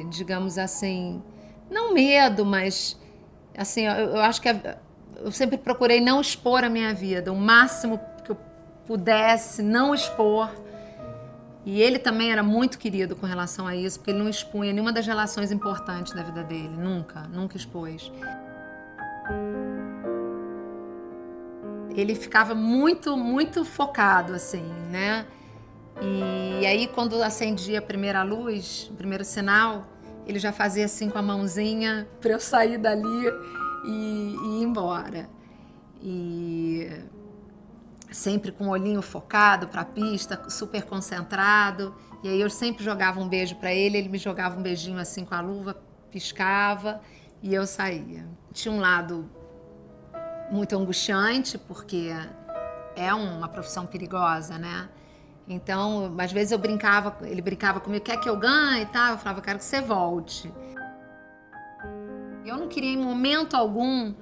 digamos assim, não medo, mas, assim, eu acho que eu sempre procurei não expor a minha vida, o máximo que eu pudesse não expor. E ele também era muito querido com relação a isso, porque ele não expunha nenhuma das relações importantes da vida dele, nunca expôs. Ele ficava muito focado, assim, né? E aí, quando acendia a primeira luz, o primeiro sinal, ele já fazia assim com a mãozinha para eu sair dali e ir embora. E sempre com o olhinho focado para a pista, super concentrado. E aí eu sempre jogava um beijo para ele, ele me jogava um beijinho assim com a luva, piscava e eu saía. Tinha um lado muito angustiante, porque é uma profissão perigosa, né? Então, às vezes ele brincava comigo, quer que eu ganhe e tal? Eu falava, eu quero que você volte. Eu não queria em momento algum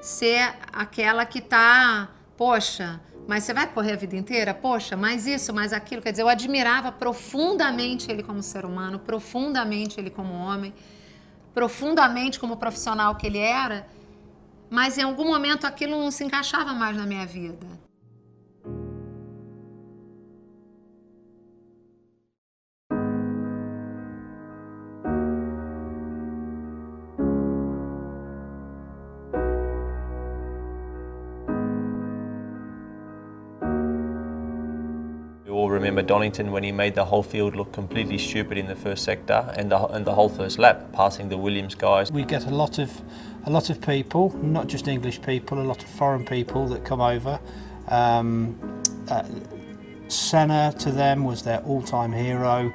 ser aquela que tá, poxa, mas você vai correr a vida inteira? Poxa, mais isso, mais aquilo. Quer dizer, eu admirava profundamente ele como ser humano, profundamente ele como homem, profundamente como profissional que ele era, mas em algum momento aquilo não se encaixava mais na minha vida. We all remember Donington when he made the whole field look completely stupid in the first sector and the whole first lap, passing the Williams guys. We get a lot of people, not just English people, a lot of foreign people that come over. Senna to them was their all-time hero,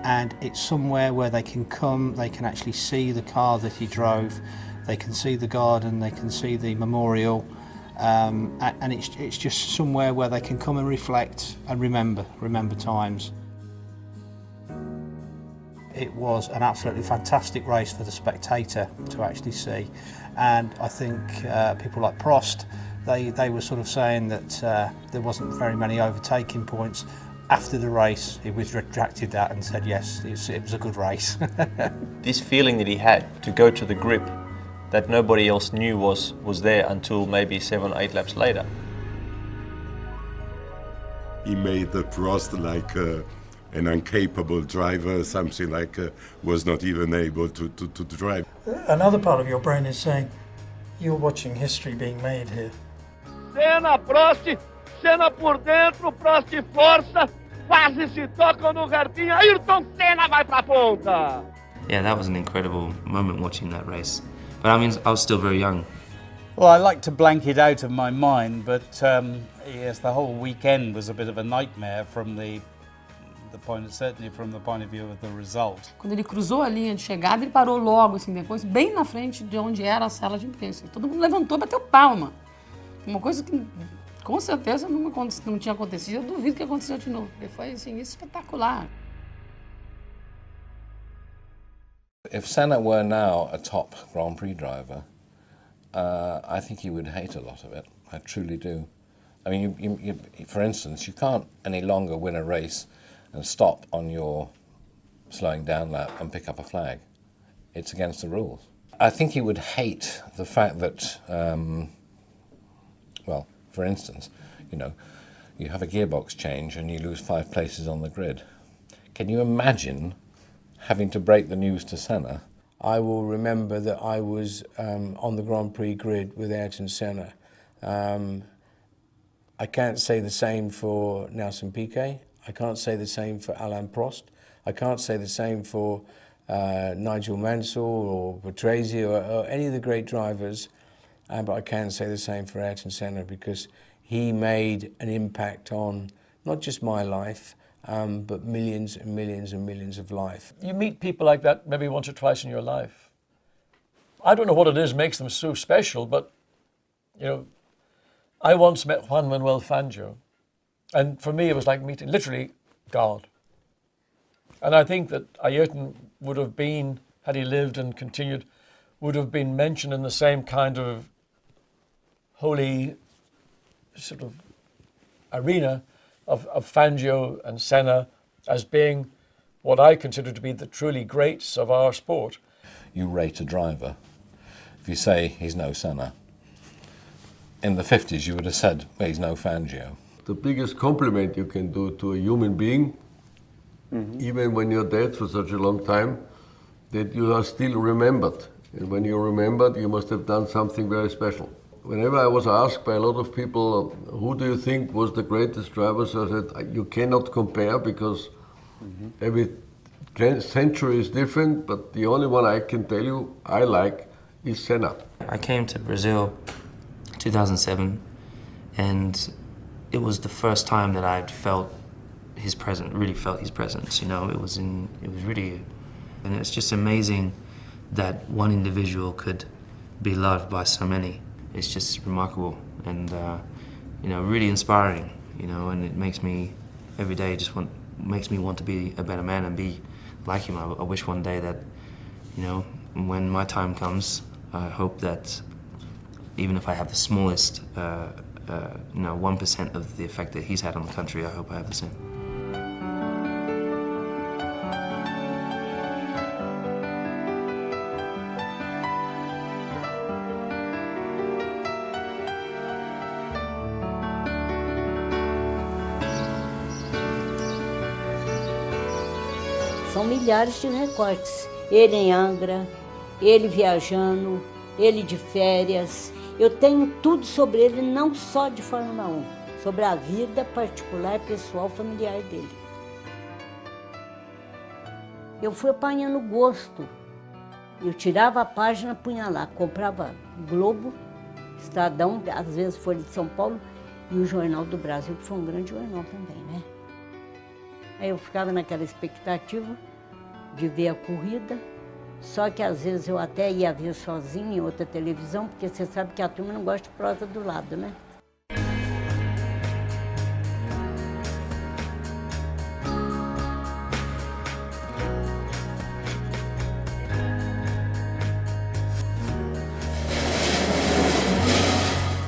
and it's somewhere where they can come, they can actually see the car that he drove, they can see the garden, they can see the memorial. And it's just somewhere where they can come and reflect and remember times. It was an absolutely fantastic race for the spectator to actually see, and I think people like Prost, they were sort of saying that there wasn't very many overtaking points. After the race, he retracted that and said yes, it was a good race. This feeling that he had to go to the grip that nobody else knew was there until maybe 7 or 8 laps later. He made the Prost like an incapable driver, something like was not even able to drive. Another part of your brain is saying, you're watching history being made here. Senna, Prost, Senna por dentro, Prost força, quase se tocam no jardim, Ayrton Senna vai pra ponta. Yeah, that was an incredible moment watching that race. But I mean, I was still very young. Well, I like to blank it out of my mind, but yes, the whole weekend was a bit of a nightmare from certainly from the point of view of the result. Quando ele cruzou a linha de chegada, ele parou logo, assim, depois, bem na frente de onde era a sala de imprensa. Todo mundo levantou e bateu palma. Uma coisa que, com certeza, não tinha acontecido. Eu duvido que aconteceu de novo, porque foi, assim, espetacular. If Senna were now a top Grand Prix driver, I think he would hate a lot of it. I truly do. I mean, you, for instance, you can't any longer win a race and stop on your slowing down lap and pick up a flag. It's against the rules. I think he would hate the fact that, well, for instance, you know, you have a gearbox change and you lose 5 places on the grid. Can you imagine having to break the news to Senna? I will remember that I was on the Grand Prix grid with Ayrton Senna. I can't say the same for Nelson Piquet. I can't say the same for Alain Prost. I can't say the same for Nigel Mansell or Patrese or any of the great drivers, but I can say the same for Ayrton Senna, because he made an impact on not just my life, but millions and millions and millions of life. You meet people like that maybe once or twice in your life. I don't know what it is makes them so special, but you know, I once met Juan Manuel Fangio, and for me it was like meeting literally God. And I think that Ayrton would have been, had he lived and continued, would have been mentioned in the same kind of holy sort of arena of Fangio and Senna as being what I consider to be the truly greats of our sport. You rate a driver. If you say he's no Senna, in the 50s you would have said, well, he's no Fangio. The biggest compliment you can do to a human being, even when you're dead for such a long time, that you are still remembered. And when you're remembered, you must have done something very special. Whenever I was asked by a lot of people, who do you think was the greatest driver, so I said, you cannot compare, because every century is different, but the only one I can tell you I like is Senna. I came to Brazil 2007, and it was the first time that I'd felt his presence, really felt his presence, you know. It was really, and it's just amazing that one individual could be loved by so many. It's just remarkable and, you know, really inspiring, you know, and it makes me, every day makes me want to be a better man and be like him. I wish one day that, you know, when my time comes, I hope that even if I have the smallest, you know, 1% of the effect that he's had on the country, I hope I have the same. São milhares de recortes. Ele em Angra, ele viajando, ele de férias. Eu tenho tudo sobre ele, não só de Fórmula 1, sobre a vida particular, pessoal, familiar dele. Eu fui apanhando gosto. Eu tirava a página, punha lá, comprava Globo, Estadão, às vezes Folha de São Paulo, e o Jornal do Brasil, que foi um grande jornal também, né? Aí eu ficava naquela expectativa de ver a corrida, só que às vezes eu até ia ver sozinha em outra televisão, porque você sabe que a turma não gosta de prosa do lado, né?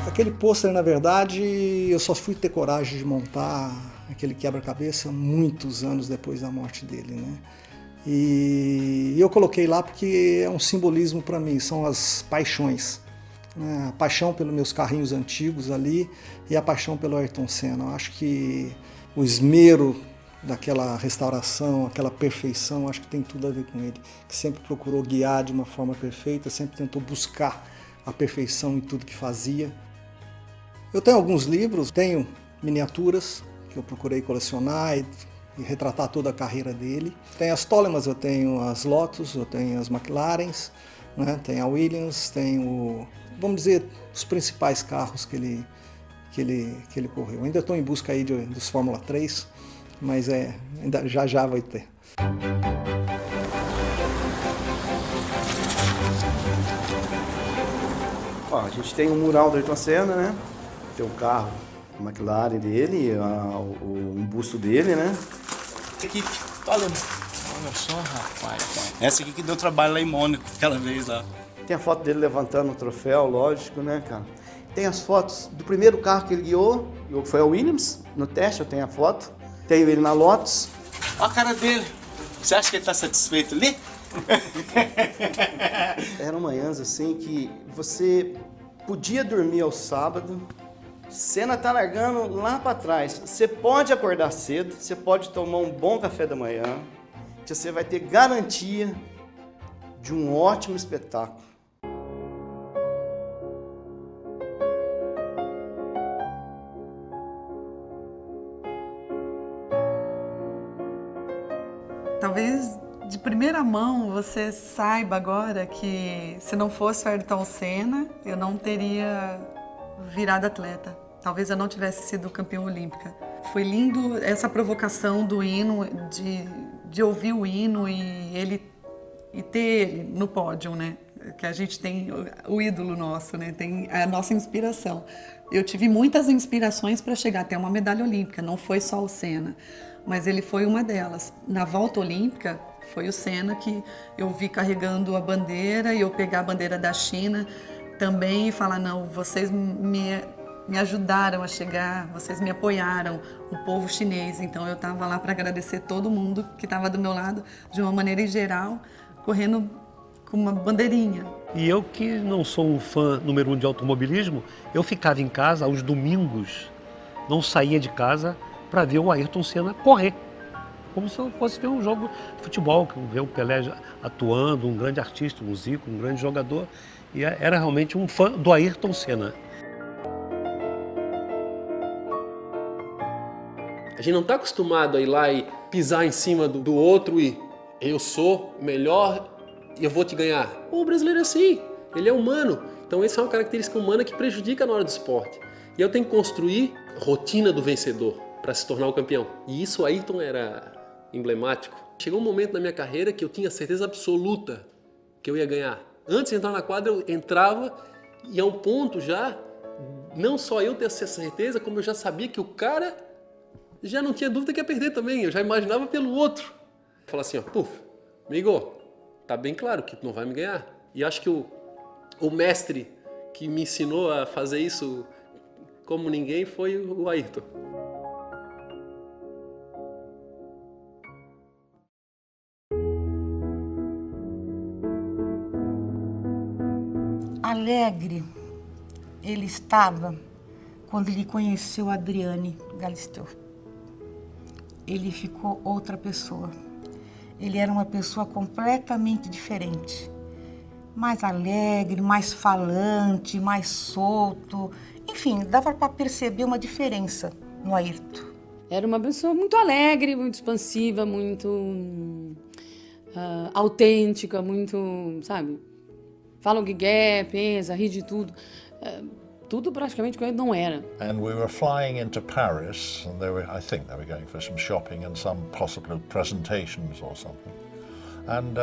Aquele pôster, na verdade, eu só fui ter coragem de montar aquele quebra-cabeça muitos anos depois da morte dele, né? E eu coloquei lá porque é um simbolismo para mim, são as paixões. A paixão pelos meus carrinhos antigos ali e a paixão pelo Ayrton Senna. Eu acho que o esmero daquela restauração, aquela perfeição, acho que tem tudo a ver com ele, que sempre procurou guiar de uma forma perfeita, sempre tentou buscar a perfeição em tudo que fazia. Eu tenho alguns livros, tenho miniaturas que eu procurei colecionar e retratar toda a carreira dele. Tem as Tolemas, eu tenho as Lotus, eu tenho as McLarens, né? Tem a Williams, tenho, vamos dizer, os principais carros que ele correu. Ainda estou em busca aí dos Fórmula 3, mas ainda já vai ter. Ó, a gente tem um mural do Ayrton Senna, né? Tem o carro, a McLaren dele, um busto dele, né? Aqui, olha só, rapaz. Essa aqui que deu trabalho lá em Mônaco, aquela vez lá. Tem a foto dele levantando o troféu, lógico, né, cara? Tem as fotos do primeiro carro que ele guiou, que foi a Williams, no teste, eu tenho a foto. Tenho ele na Lotus. Olha a cara dele. Você acha que ele tá satisfeito ali? Eram manhãs assim que você podia dormir ao sábado, Senna tá largando lá para trás. Você pode acordar cedo, você pode tomar um bom café da manhã, que você vai ter garantia de um ótimo espetáculo. primeira mão você saiba agora que se não fosse o Ayrton Senna, eu não teria virado atleta. Talvez eu não tivesse sido campeã olímpica. Foi lindo essa provocação do hino, de ouvir o hino e ter ele no pódio, né? Que a gente tem o ídolo nosso, né? Tem a nossa inspiração. Eu tive muitas inspirações para chegar até uma medalha olímpica, não foi só o Senna, mas ele foi uma delas. Na volta olímpica, foi o Senna que eu vi carregando a bandeira e eu pegar a bandeira da China também e falar, não, vocês me ajudaram a chegar, vocês me apoiaram, o povo chinês. Então eu estava lá para agradecer todo mundo que estava do meu lado, de uma maneira em geral, correndo com uma bandeirinha. E eu que não sou um fã número 1 de automobilismo, eu ficava em casa aos domingos, não saía de casa para ver o Ayrton Senna correr. Como se eu fosse ver um jogo de futebol, ver o Pelé atuando, um grande artista, um Zico, um grande jogador. E era realmente um fã do Ayrton Senna. A gente não está acostumado a ir lá e pisar em cima do outro e eu sou melhor e eu vou te ganhar. O brasileiro é assim, ele é humano. Então essa é uma característica humana que prejudica na hora do esporte. E eu tenho que construir a rotina do vencedor para se tornar o campeão. E isso o Ayrton era emblemático. Chegou um momento na minha carreira que eu tinha certeza absoluta que eu ia ganhar. Antes de entrar na quadra eu entrava e a um ponto já, não só eu ter essa certeza, como eu já sabia que o cara já não tinha dúvida que ia perder também. Eu já imaginava pelo outro. Falar assim, ó, puf, amigo, tá bem claro que tu não vai me ganhar. E acho que o mestre que me ensinou a fazer isso como ninguém foi o Ayrton. Alegre ele estava quando ele conheceu a Adriane Galisteu. Ele ficou outra pessoa. Ele era uma pessoa completamente diferente. Mais alegre, mais falante, mais solto. Enfim, dava para perceber uma diferença no Ayrton. Era uma pessoa muito alegre, muito expansiva, muito autêntica, muito, sabe? Fala o que quer, pensa, ri de tudo. Tudo praticamente que ele não era. And we were flying into Paris, and I think they were going for some shopping and some possible presentations or something. And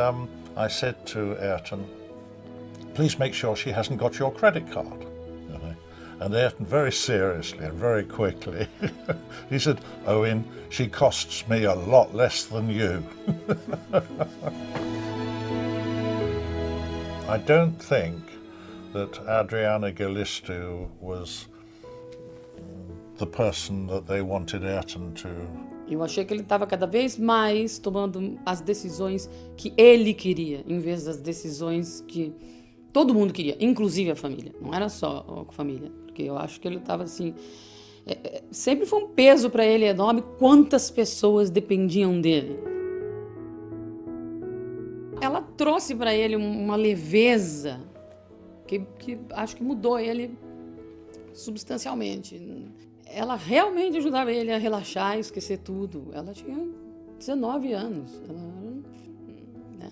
I said to Ayrton, please make sure she hasn't got your credit card. You know? And Ayrton, very seriously and very quickly, he said, Owen, she costs me a lot less than you. I don't think that Adriana Galisteu was the person that they wanted Ayrton to. Eu achei que ele estava cada vez mais tomando as decisões que ele queria, em vez das decisões que todo mundo queria, inclusive a família. Não era só a família, porque eu acho que ele estava assim. Sempre foi um peso para ele enorme quantas pessoas dependiam dele. Ela trouxe para ele uma leveza que acho que mudou ele substancialmente. Ela realmente ajudava ele a relaxar e esquecer tudo. Ela tinha 19 anos. Né?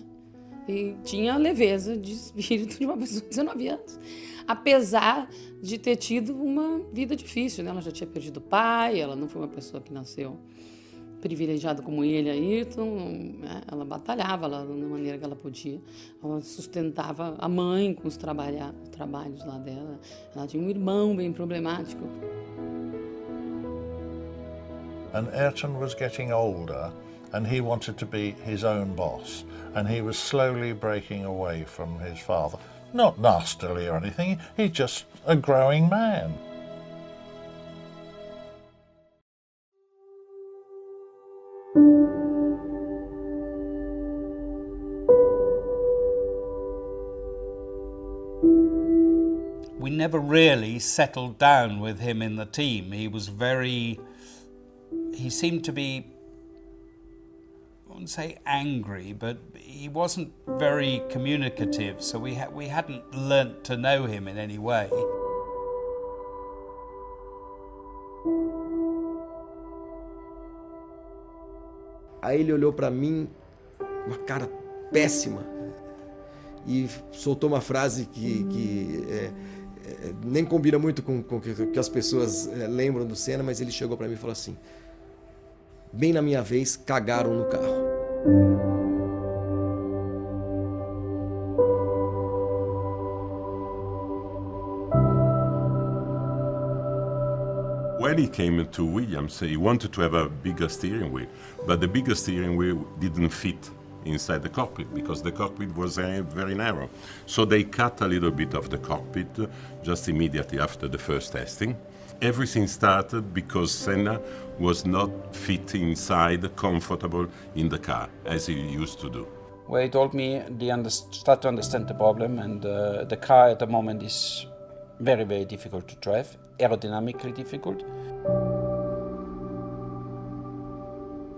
E tinha a leveza de espírito de uma pessoa de 19 anos. Apesar de ter tido uma vida difícil. Né? Ela já tinha perdido o pai, ela não foi uma pessoa que nasceu privilegiada como ele, Ayrton, né? Ela batalhava da maneira que ela podia. Ela sustentava a mãe com os trabalhos lá dela. Ela tinha um irmão bem problemático. And Ayrton was getting older and he wanted to be his own boss. And he was slowly breaking away from his father. Not nastily or anything, he's just a growing man. We never really settled down with him in the team. He seemed to be, I wouldn't say angry, but he wasn't very communicative, so we hadn't learnt to know him in any way. Aí ele olhou para mim, uma cara péssima. E soltou uma frase que nem combina muito com o que as pessoas lembram do Senna, mas ele chegou para mim e falou assim: bem na minha vez, cagaram no carro. When he came to Williams, he wanted to have a bigger steering wheel, but the bigger steering wheel didn't fit inside the cockpit because the cockpit was very narrow. So they cut a little bit of the cockpit just immediately after the first testing. Everything started because Senna was not fit inside, comfortable in the car, as he used to do. Well, he told me start to understand the problem, and the car at the moment is very, very difficult to drive, aerodynamically difficult.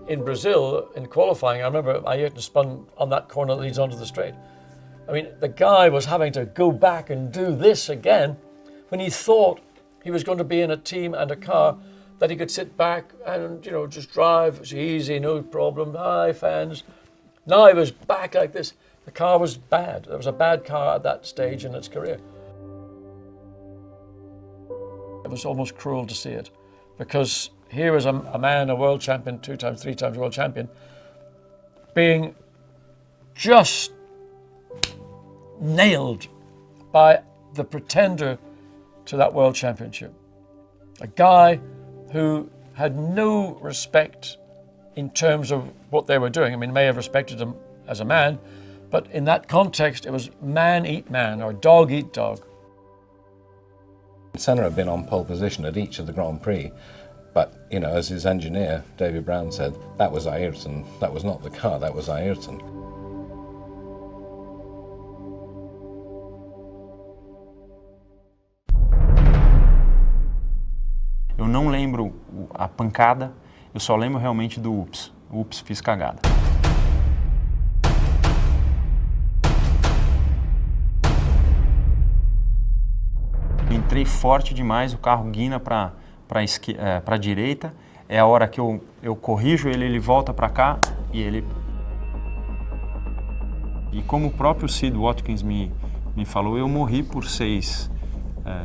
In Brazil, in qualifying, I remember Ayrton spun on that corner that leads onto the straight. I mean, the guy was having to go back and do this again when he thought he was going to be in a team and a car that he could sit back and, you know, just drive. It's easy, no problem. Hi, fans. Now he was back like this. The car was bad. There was a bad car at that stage in its career. It was almost cruel to see it, because here was a man, a world champion, 2 times, 3 times world champion, being just nailed by the pretender to that world championship. A guy who had no respect in terms of what they were doing. I mean, may have respected him as a man, but in that context, it was man eat man or dog eat dog. Senna had been on pole position at each of the Grand Prix, but, you know, as his engineer, David Brown, said, that was Ayrton. That was not the car, that was Ayrton. Eu não lembro a pancada, eu só lembro realmente do ups. Ups, fiz cagada. Entrei forte demais, o carro guina para a direita, é a hora que eu corrijo ele, ele volta para cá e ele... E como o próprio Sid Watkins me falou, eu morri por 6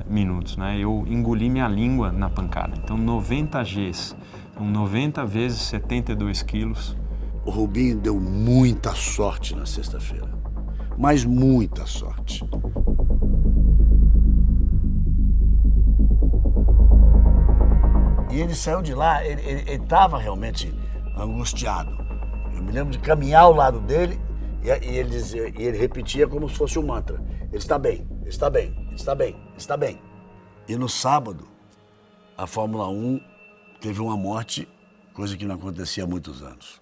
minutos, né? Eu engoli minha língua na pancada. Então 90 Gs, são 90 vezes 72 quilos. O Rubinho deu muita sorte na sexta-feira, mas muita sorte. E ele saiu de lá, ele estava realmente angustiado. Eu me lembro de caminhar ao lado dele e ele dizia, e ele repetia como se fosse um mantra: ele está bem, ele está bem, ele está bem, ele está bem. E no sábado, a Fórmula 1 teve uma morte, coisa que não acontecia há muitos anos.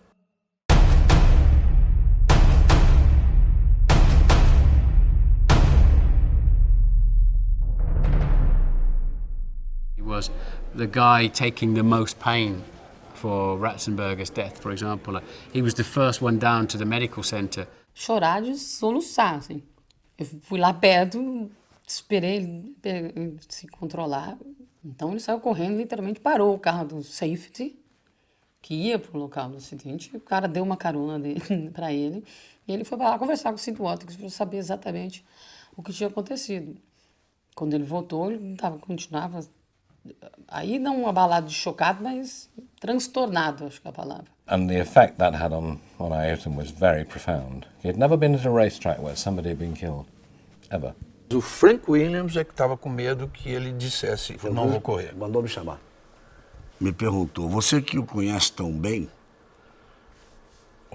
He was the guy taking the most pain for Ratzenberger's death, for example. He was the first one down to the medical center. Chorar de soluçar, assim. Eu fui lá perto, esperei ele se controlar. Então ele saiu correndo, literalmente parou o carro do safety, que ia para o local do acidente. O cara deu uma carona para ele e ele foi para lá conversar com o Sid Watkins para saber exatamente o que tinha acontecido. Quando ele voltou, ele continuava aí não abalado de chocado, mas transtornado, acho que é a palavra. And the effect that had on Ayrton was very profound. He had never been at a racetrack where somebody had been killed, ever. O Frank Williams é que estava com medo que ele dissesse, eu não vou correr. Mandou me chamar. Me perguntou, você que o conhece tão bem,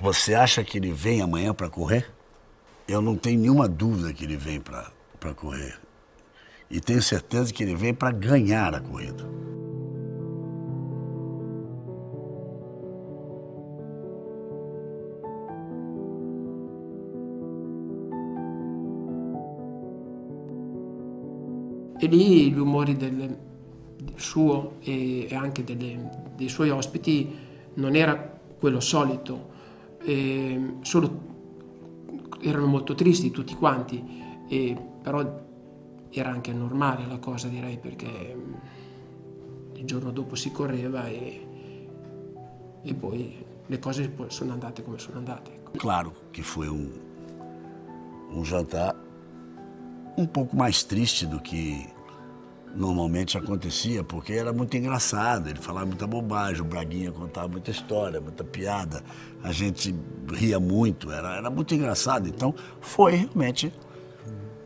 você acha que ele vem amanhã para correr? Eu não tenho nenhuma dúvida que ele vem para correr. E tenho certeza que ele vem para ganhar a corrida. E lì l'umore del suo e anche dei suoi ospiti non era quello solito, erano molto tristi tutti quanti, però era anche normale la cosa, direi, perché il giorno dopo si correva e poi le cose sono andate come sono andate. Ecco. Claro que foi um jantar um pouco mais triste do que normalmente acontecia, porque era muito engraçado, ele falava muita bobagem, o Braguinha contava muita história, muita piada, a gente ria muito, era muito engraçado, então foi realmente,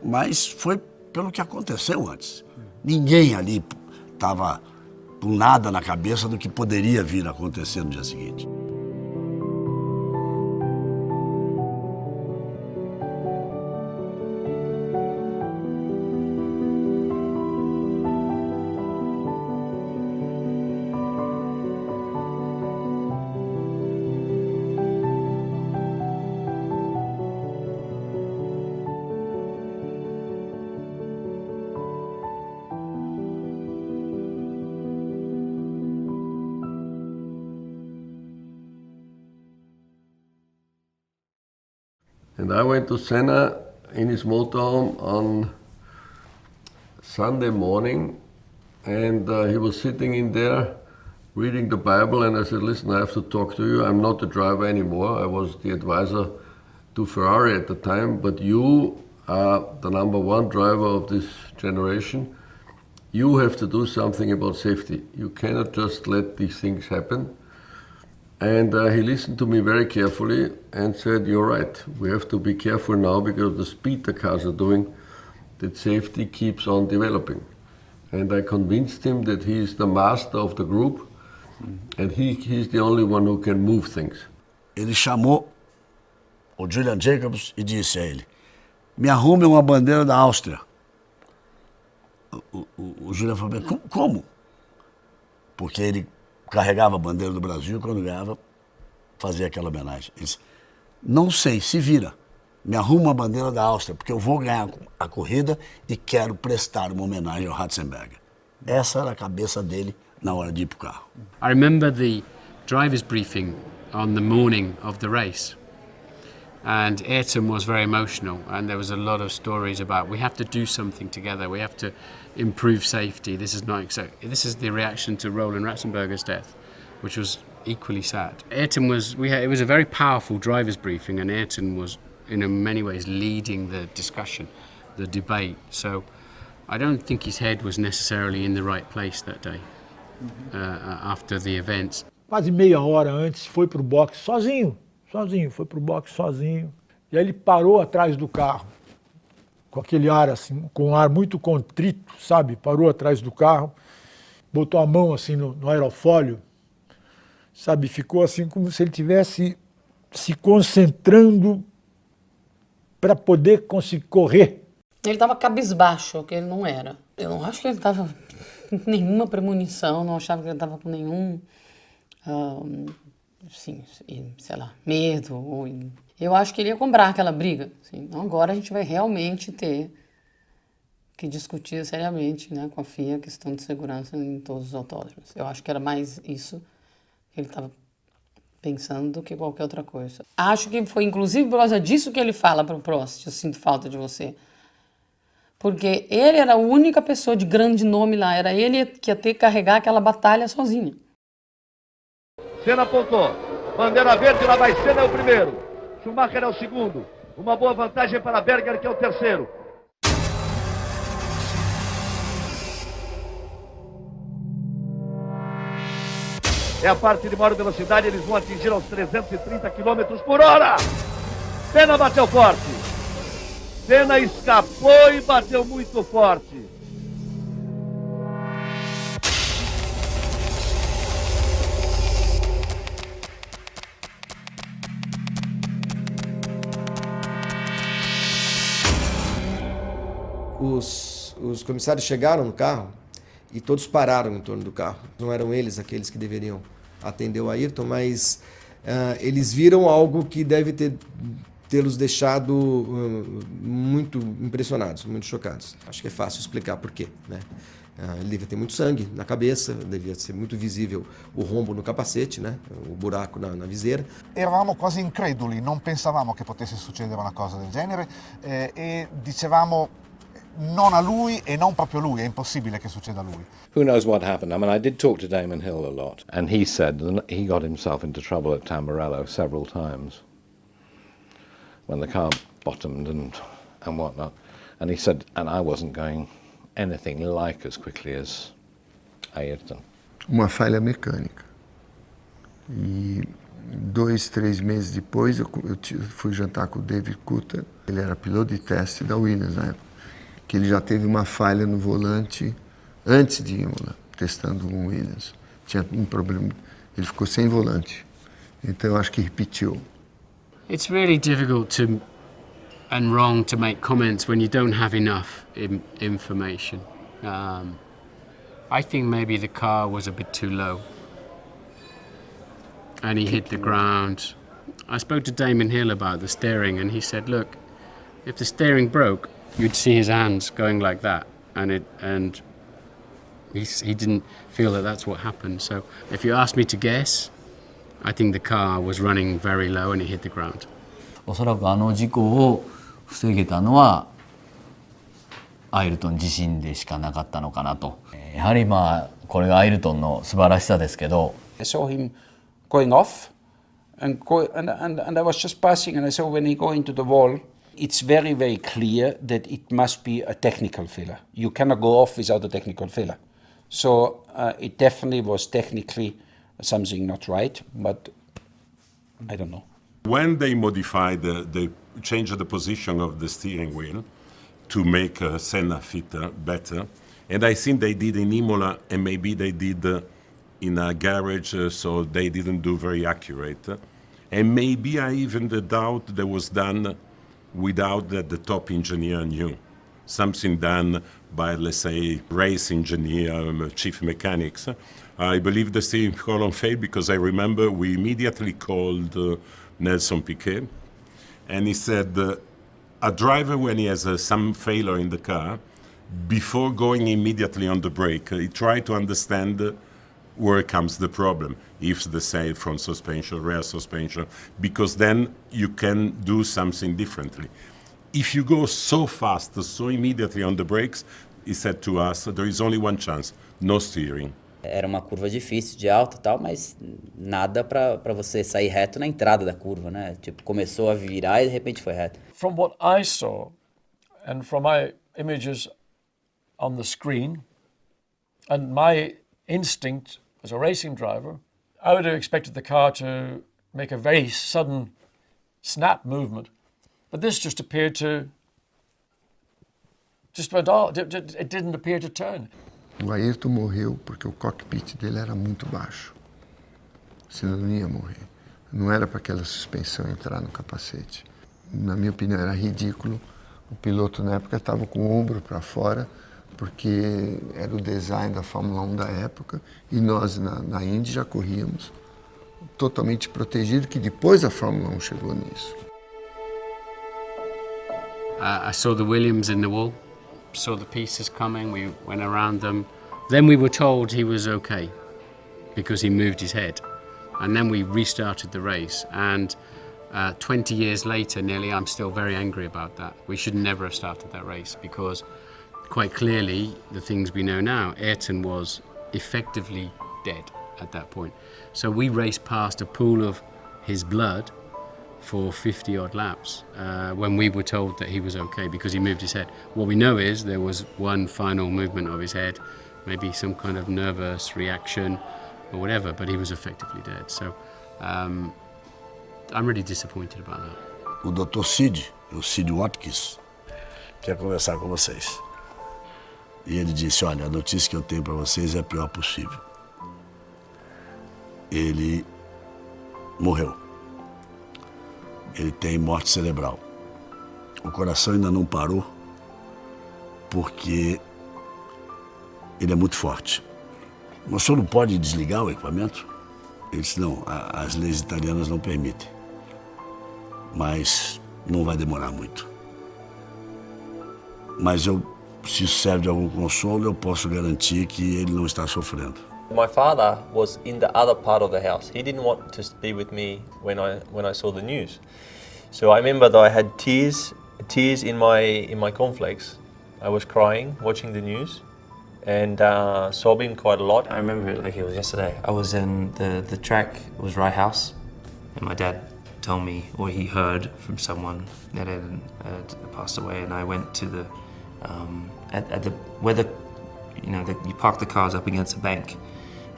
mas foi pelo que aconteceu antes. Ninguém ali estava com nada na cabeça do que poderia vir a acontecer no dia seguinte. And I went to Senna in his motorhome on Sunday morning, and he was sitting in there reading the Bible, and I said, listen, I have to talk to you. I'm not the driver anymore. I was the advisor to Ferrari at the time, but you are the #1 driver of this generation. You have to do something about safety. You cannot just let these things happen. And he listened to me very carefully and said, you're right, we have to be careful now because the speed the cars are doing, that safety keeps on developing. And I convinced him that he is the master of the group and he's the only one who can move things. Ele chamou o Julian Jacobs e disse a ele, me arrume uma bandeira da Áustria. O Julian falou, como? Porque ele carregava a bandeira do Brasil e quando ganhava, fazia aquela homenagem. Ele disse, não sei, se vira. Me arruma uma bandeira da Áustria, porque eu vou ganhar a corrida e quero prestar uma homenagem ao Ratzenberger. Essa era a cabeça dele na hora de ir pro carro. I remember the driver's briefing on the morning of the race. And Ayrton was very emotional, and there was a lot of stories about we have to do something together, we have to improve safety. This is the reaction to Roland Ratzenberger's death, which was equally sad. Ayrton was, it was a very powerful driver's briefing, and Ayrton was in many ways leading the discussion, the debate. So I don't think his head was necessarily in the right place that day after the events. Quase meia hora antes foi pro box sozinho, foi pro box sozinho. E aí ele parou atrás do carro, com aquele ar assim, com um ar muito contrito, sabe? Parou atrás do carro, botou a mão assim no aerofólio, sabe? Ficou assim como se ele estivesse se concentrando para poder conseguir correr. Ele estava cabisbaixo, que ele não era. Eu não acho que ele estava com nenhuma premonição, não achava que ele estava com nenhum... assim, sei lá, medo. Eu acho que ele ia comprar aquela briga. Assim. Então agora a gente vai realmente ter que discutir seriamente, né, com a FIA a questão de segurança em todos os autódromos. Eu acho que era mais isso que ele estava pensando do que qualquer outra coisa. Acho que foi inclusive por causa disso que ele fala para o Prost, eu sinto falta de você. Porque ele era a única pessoa de grande nome lá, era ele que ia ter que carregar aquela batalha sozinho. Senna apontou, bandeira verde, lá vai Senna, é o primeiro. Schumacher é o segundo. Uma boa vantagem para Berger, que é o terceiro. É a parte de maior velocidade, eles vão atingir aos 330 km por hora. Senna bateu forte. Senna escapou e bateu muito forte. Os comissários chegaram no carro e todos pararam em torno do carro. Não eram eles aqueles que deveriam atender o Ayrton, mas eles viram algo que deve tê-los deixado muito impressionados, muito chocados. Acho que é fácil explicar por quê, né? Ele devia ter muito sangue na cabeça, devia ser muito visível o rombo no capacete, né? O buraco na viseira. Eravamo quasi increduli, non pensavamo che potesse succedere una cosa del genere e dicevamo non a lui e non proprio lui, è impossibile che succeda a lui. Who knows what happened? I mean, I did talk to Damon Hill a lot, and he said that he got himself into trouble at Tamburello several times. when the car bottomed and whatnot. And he said, and I wasn't going anything like as quickly as Ayrton. Uma falha mecânica. E 2, 3 meses depois, eu fui jantar com o David Coulter. Ele era piloto de teste da Williams na época. Que ele já teve uma falha no volante antes de Imola, testando um Williams. Tinha um problema, ele ficou sem volante. Então eu acho que repetiu. It's really difficult to and wrong to make comments when you don't have enough information. I think maybe the car was a bit too low and he hit the ground. I spoke to Damon Hill about the steering and he said, look, if the steering broke, you'd see his hands going like that, and he didn't feel that that's what happened. So if you ask me to guess, I think the car was running very low and it hit the ground. おそらくあの事故を防げたのはアイルトン自身でしかなかったのかなと。やはりこれがアイルトンの素晴らしさですけど。I saw him going off and I was just passing and I saw when he go into the wall, it's very, very clear that it must be a technical failure. You cannot go off without a technical failure. So it definitely was technically something not right, but I don't know. When they modified, they changed the position of the steering wheel to make Senna fit better. And I think they did in Imola, and maybe they did in a garage, so they didn't do very accurate. And maybe I even doubt that was done without that the top engineer knew. Something done by, let's say, race engineer, chief mechanics. I believe the steering column failed because I remember we immediately called Nelson Piquet, and he said, a driver, when he has some failure in the car, before going immediately on the brake, he tries to understand where comes the problem, if the say front suspension, rear suspension, because then you can do something differently. If you go so fast, so immediately on the brakes, he said to us, there is only one chance, no steering. Era uma curva difícil, de alta e tal, mas nada para você sair reto na entrada da curva, né? Tipo, começou a virar e de repente foi reto. From what I saw and from my images on the screen and my instinct as a racing driver, I would have expected the car to make a very sudden snap movement. But this just appeared to just went off. It didn't appear to turn. O Ayrton morreu porque o cockpit dele era muito baixo. Senão não ia morrer. Não era para aquela suspensão entrar no capacete. Na minha opinião, era ridículo. O piloto na época estava com o ombro para fora, porque era o design da Fórmula 1 da época, e nós na Indy já corríamos totalmente protegido, que depois a Fórmula 1 chegou nisso. I saw the Williams in the wall, saw the pieces coming, we went around them. Then we were told he was okay because he moved his head. And then we restarted the race. And 20 years later, nearly, I'm still very angry about that. We should never have started that race because quite clearly, the things we know now, Ayrton was effectively dead at that point. So we raced past a pool of his blood for 50 odd laps when we were told that he was okay because he moved his head. What we know is there was one final movement of his head, maybe some kind of nervous reaction or whatever, but he was effectively dead. So I'm really disappointed about that. O Dr. Sid, o Sid Watkins, quer conversar com vocês. E ele disse, olha, a notícia que eu tenho para vocês é a pior possível. Ele morreu. Ele tem morte cerebral. O coração ainda não parou porque ele é muito forte. Mas o senhor não pode desligar o equipamento? Ele disse, não, as leis italianas não permitem. Mas não vai demorar muito. Mas se isso serve de algum consolo, eu posso garantir que ele não está sofrendo. My father was in the other part of the house. He didn't want to be with me when I saw the news. So I remember that I had tears in my cornflakes. I was crying, watching the news, and sobbing quite a lot. I remember it like it was yesterday. I was in the track. It was Rye House, and my dad told me, or he heard from someone that had passed away, and I went to the you park the cars up against a bank,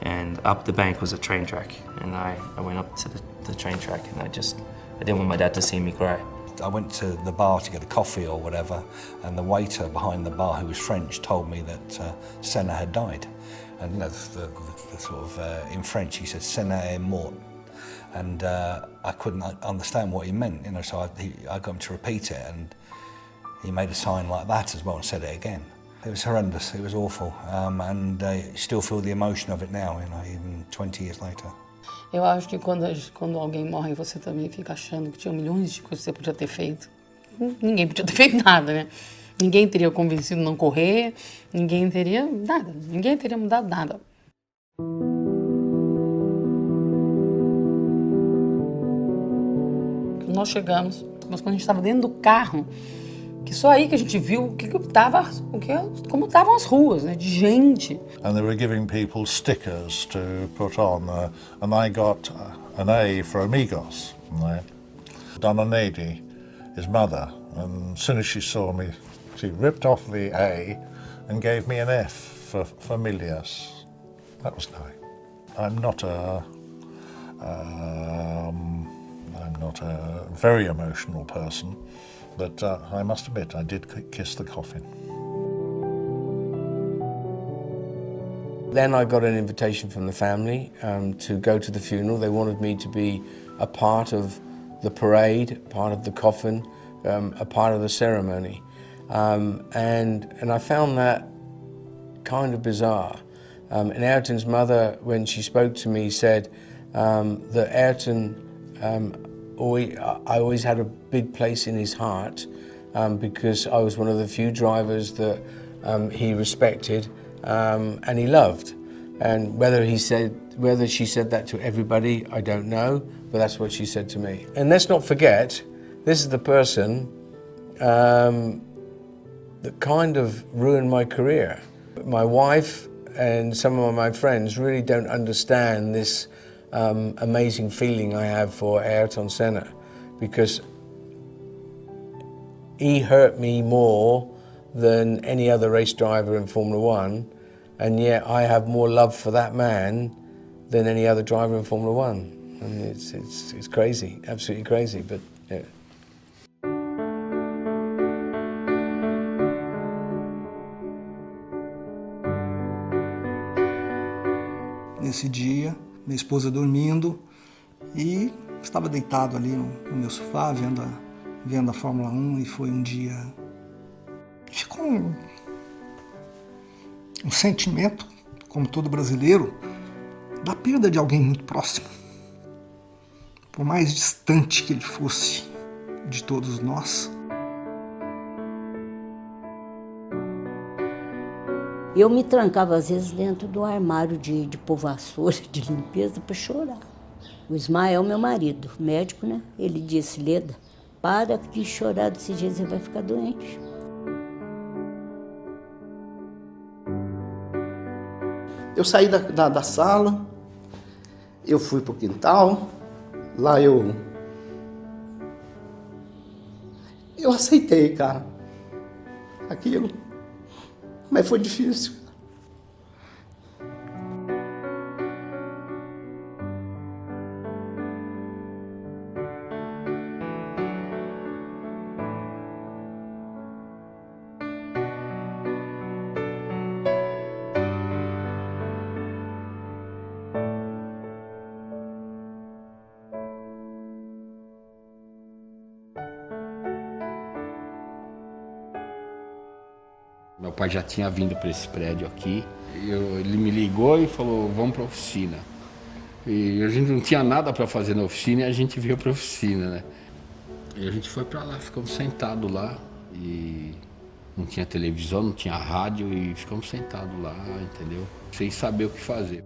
and up the bank was a train track, and I went up to the train track, and I didn't want my dad to see me cry. I went to the bar to get a coffee or whatever, and the waiter behind the bar, who was French, told me that Senna had died. And the sort of, in French, he said, Senna est mort. And I couldn't understand what he meant, so I got him to repeat it, and he made a sign like that as well and said it again. It was horrendous, it was awful, and I still feel the emotion of it now, even 20 years later. Eu acho que quando alguém morre, você também fica achando que tinha milhões de coisas que você podia ter feito. Ninguém podia ter feito nada, né? Ninguém teria convencido não correr, ninguém teria mudado nada. Nós chegamos, mas quando a gente estava dentro do carro, que só aí que a gente viu como estavam as ruas, né, de gente. And they were giving people stickers to put on, and I got an A for Amigos. Donna Nady, his mother, and as soon as she saw me, she ripped off the A and gave me an F for Familias. That was nice. I'm not a very emotional person, but I must admit I did kiss the coffin. Then I got an invitation from the family to go to the funeral. They wanted me to be a part of the parade, part of the coffin, a part of the ceremony. And I found that kind of bizarre. And Ayrton's mother, when she spoke to me, said that Ayrton, I always had a big place in his heart because I was one of the few drivers that he respected and he loved. And whether she said that to everybody, I don't know, but that's what she said to me. And let's not forget, this is the person that kind of ruined my career. My wife and some of my friends really don't understand this amazing feeling I have for Ayrton Senna, because he hurt me more than any other race driver in Formula One, and yet I have more love for that man than any other driver in Formula One. And it's crazy, absolutely crazy, but yeah. Nesse dia, minha esposa dormindo, e estava deitado ali no meu sofá, vendo a Fórmula 1, e foi um dia... Ficou um sentimento, como todo brasileiro, da perda de alguém muito próximo. Por mais distante que ele fosse de todos nós. Eu me trancava às vezes dentro do armário de pôr vassoura, de limpeza, para chorar. O Ismael, meu marido, médico, né? Ele disse, Leda, para de chorar desse jeito, você vai ficar doente. Eu saí da sala, eu fui pro quintal, lá eu aceitei, cara, aquilo. Mas foi difícil. Meu pai já tinha vindo para esse prédio aqui. Ele me ligou e falou, vamos para a oficina. E a gente não tinha nada para fazer na oficina e a gente veio para a oficina, né? E a gente foi para lá, ficamos sentados lá e não tinha televisão, não tinha rádio e ficamos sentados lá, entendeu? Sem saber o que fazer.